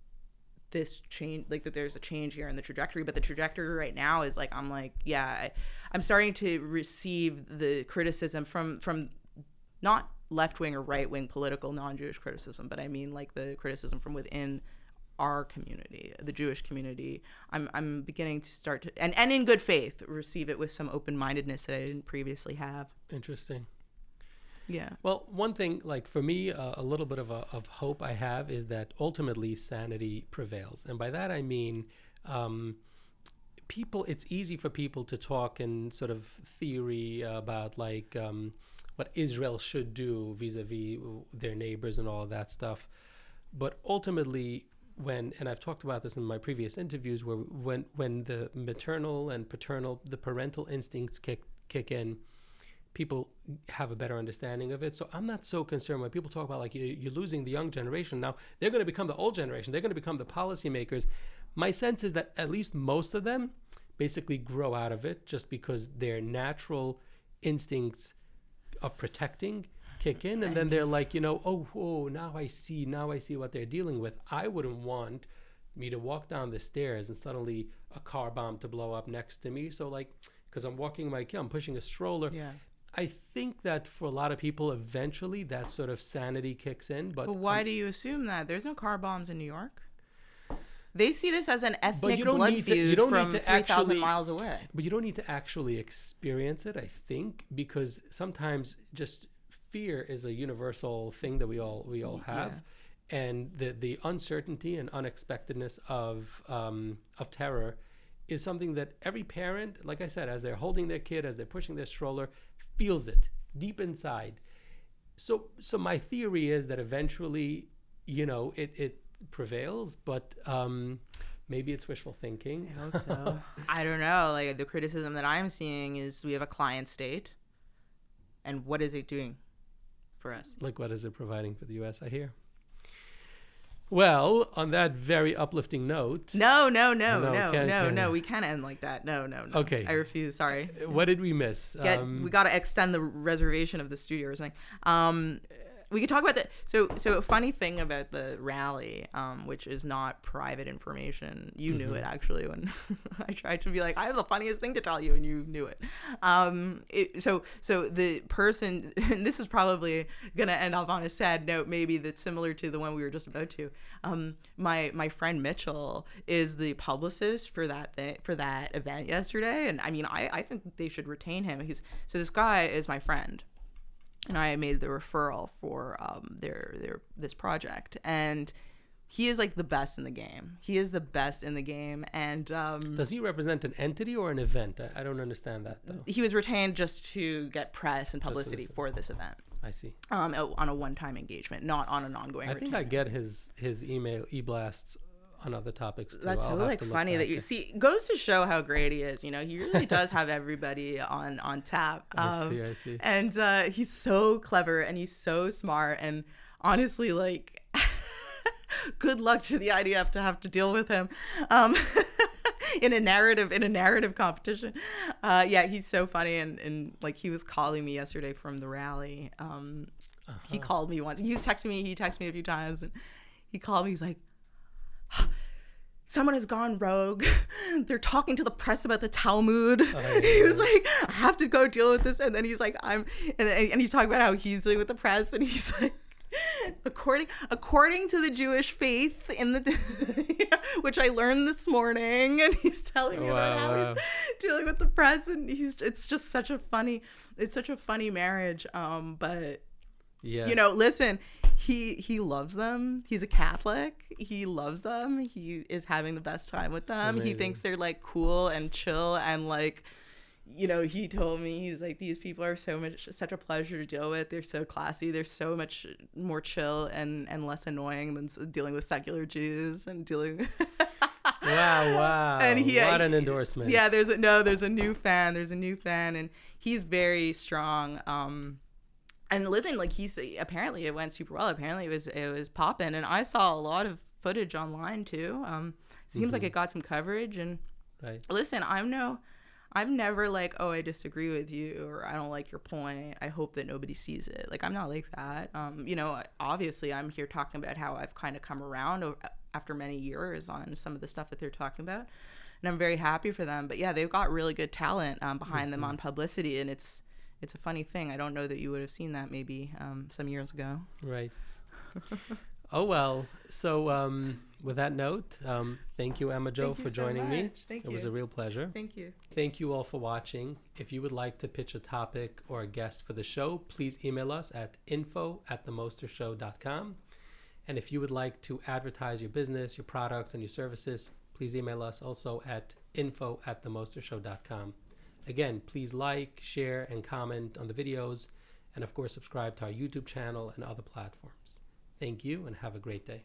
this change, that there's a change here in the trajectory. But the trajectory right now is I'm starting to receive the criticism from not left-wing or right-wing political non-Jewish criticism, but I mean the criticism from within our community, the Jewish community. I'm beginning to start to, and in good faith, receive it with some open-mindedness that I didn't previously have. Interesting. Yeah. Well, one thing, for me, a little bit of hope I have is that ultimately sanity prevails. And by that I mean it's easy for people to talk in sort of theory about what Israel should do vis-a-vis their neighbors and all of that stuff. But ultimately, and I've talked about this in my previous interviews, when the maternal and the parental instincts kick in, people have a better understanding of it. So I'm not so concerned when people talk about you're losing the young generation. Now they're going to become the old generation. They're going to become the policymakers. My sense is that at least most of them basically grow out of it just because their natural instincts of protecting kick in, and then they're now I see what they're dealing with. I wouldn't want me to walk down the stairs and suddenly a car bomb to blow up next to me. So because I'm walking my kid, I'm pushing a stroller. Yeah. I think that for a lot of people, eventually that sort of sanity kicks in. But why do you assume that? There's no car bombs in New York. They see this as an ethnic blood feud from 3,000 miles away. But you don't need to actually experience it, I think, because sometimes just fear is a universal thing that we all have. Yeah. And the uncertainty and unexpectedness of terror is something that every parent, like I said, as they're holding their kid, as they're pushing their stroller, feels it deep inside. So my theory is that eventually, it prevails, but maybe it's wishful thinking. I hope so. I don't know. The criticism that I'm seeing is we have a client state, and what is it doing for us? What is it providing for the U.S.? I hear. Well, on that very uplifting note. No. can't. We can't end like that. No. Okay. I refuse. Sorry. What did we miss? We got to extend the reservation of the studio or something. We could talk about that. So a funny thing about the rally, which is not private information. You knew it actually when I tried to be like, I have the funniest thing to tell you, and you knew it. So the person, and this is probably gonna end up on a sad note, maybe that's similar to the one we were just about to. My friend Mitchell is the publicist for that event yesterday, and I mean, I think they should retain him. So this guy is my friend. And I made the referral for this project, and he is like the best in the game. He is the best in the game, and does he represent an entity or an event? I don't understand that though. He was retained just to get press and publicity for this event. I see. On a one-time engagement, not on an ongoing. I think I get his email e-blasts on other topics too. That's so like funny that you see. Goes to show how great he is. You know, he really does have everybody on tap. I see. And he's so clever and he's so smart. And honestly, like, good luck to the IDF to have to deal with him in a narrative competition. Yeah, he's so funny. And like, he was calling me yesterday from the rally. He called me once. He texted me a few times, and he called me. He's like, someone has gone rogue. They're talking to the press about the Talmud. He was like, I have to go deal with this. And then he's like, and he's talking about how he's doing with the press. And he's like, according to the Jewish faith in the, which I learned this morning. And he's telling me about how he's dealing with the press. And it's just such a funny marriage. But yeah, you know, listen, he loves them. He's a Catholic. He loves them. He is having the best time with them. He thinks they're like cool and chill, and like, you know, he told me, he's like, these people are such a pleasure to deal with. They're so classy. They're so much more chill and less annoying than dealing with secular Jews and dealing. Wow. And what an endorsement. Yeah, there's a new fan, and he's very strong. And listen, like, apparently it went super well. Apparently it was popping, and I saw a lot of footage online too. Seems like it got some coverage. And listen, I'm never like, oh, I disagree with you, or I don't like your point. I hope that nobody sees it. Like, I'm not like that. You know, obviously I'm here talking about how I've kind of come around after many years on some of the stuff that they're talking about, and I'm very happy for them. But yeah, they've got really good talent behind them on publicity, and it's a funny thing. I don't know that you would have seen that maybe some years ago. Right. Oh, well. So with that note, thank you, Emma Jo, for joining me. Thank you. It was a real pleasure. Thank you. Thank you all for watching. If you would like to pitch a topic or a guest for the show, please email us at info@themostershow.com. And if you would like to advertise your business, your products, and your services, please email us also at info@themostershow.com. Again, please like, share, and comment on the videos, and of course, subscribe to our YouTube channel and other platforms. Thank you, and have a great day.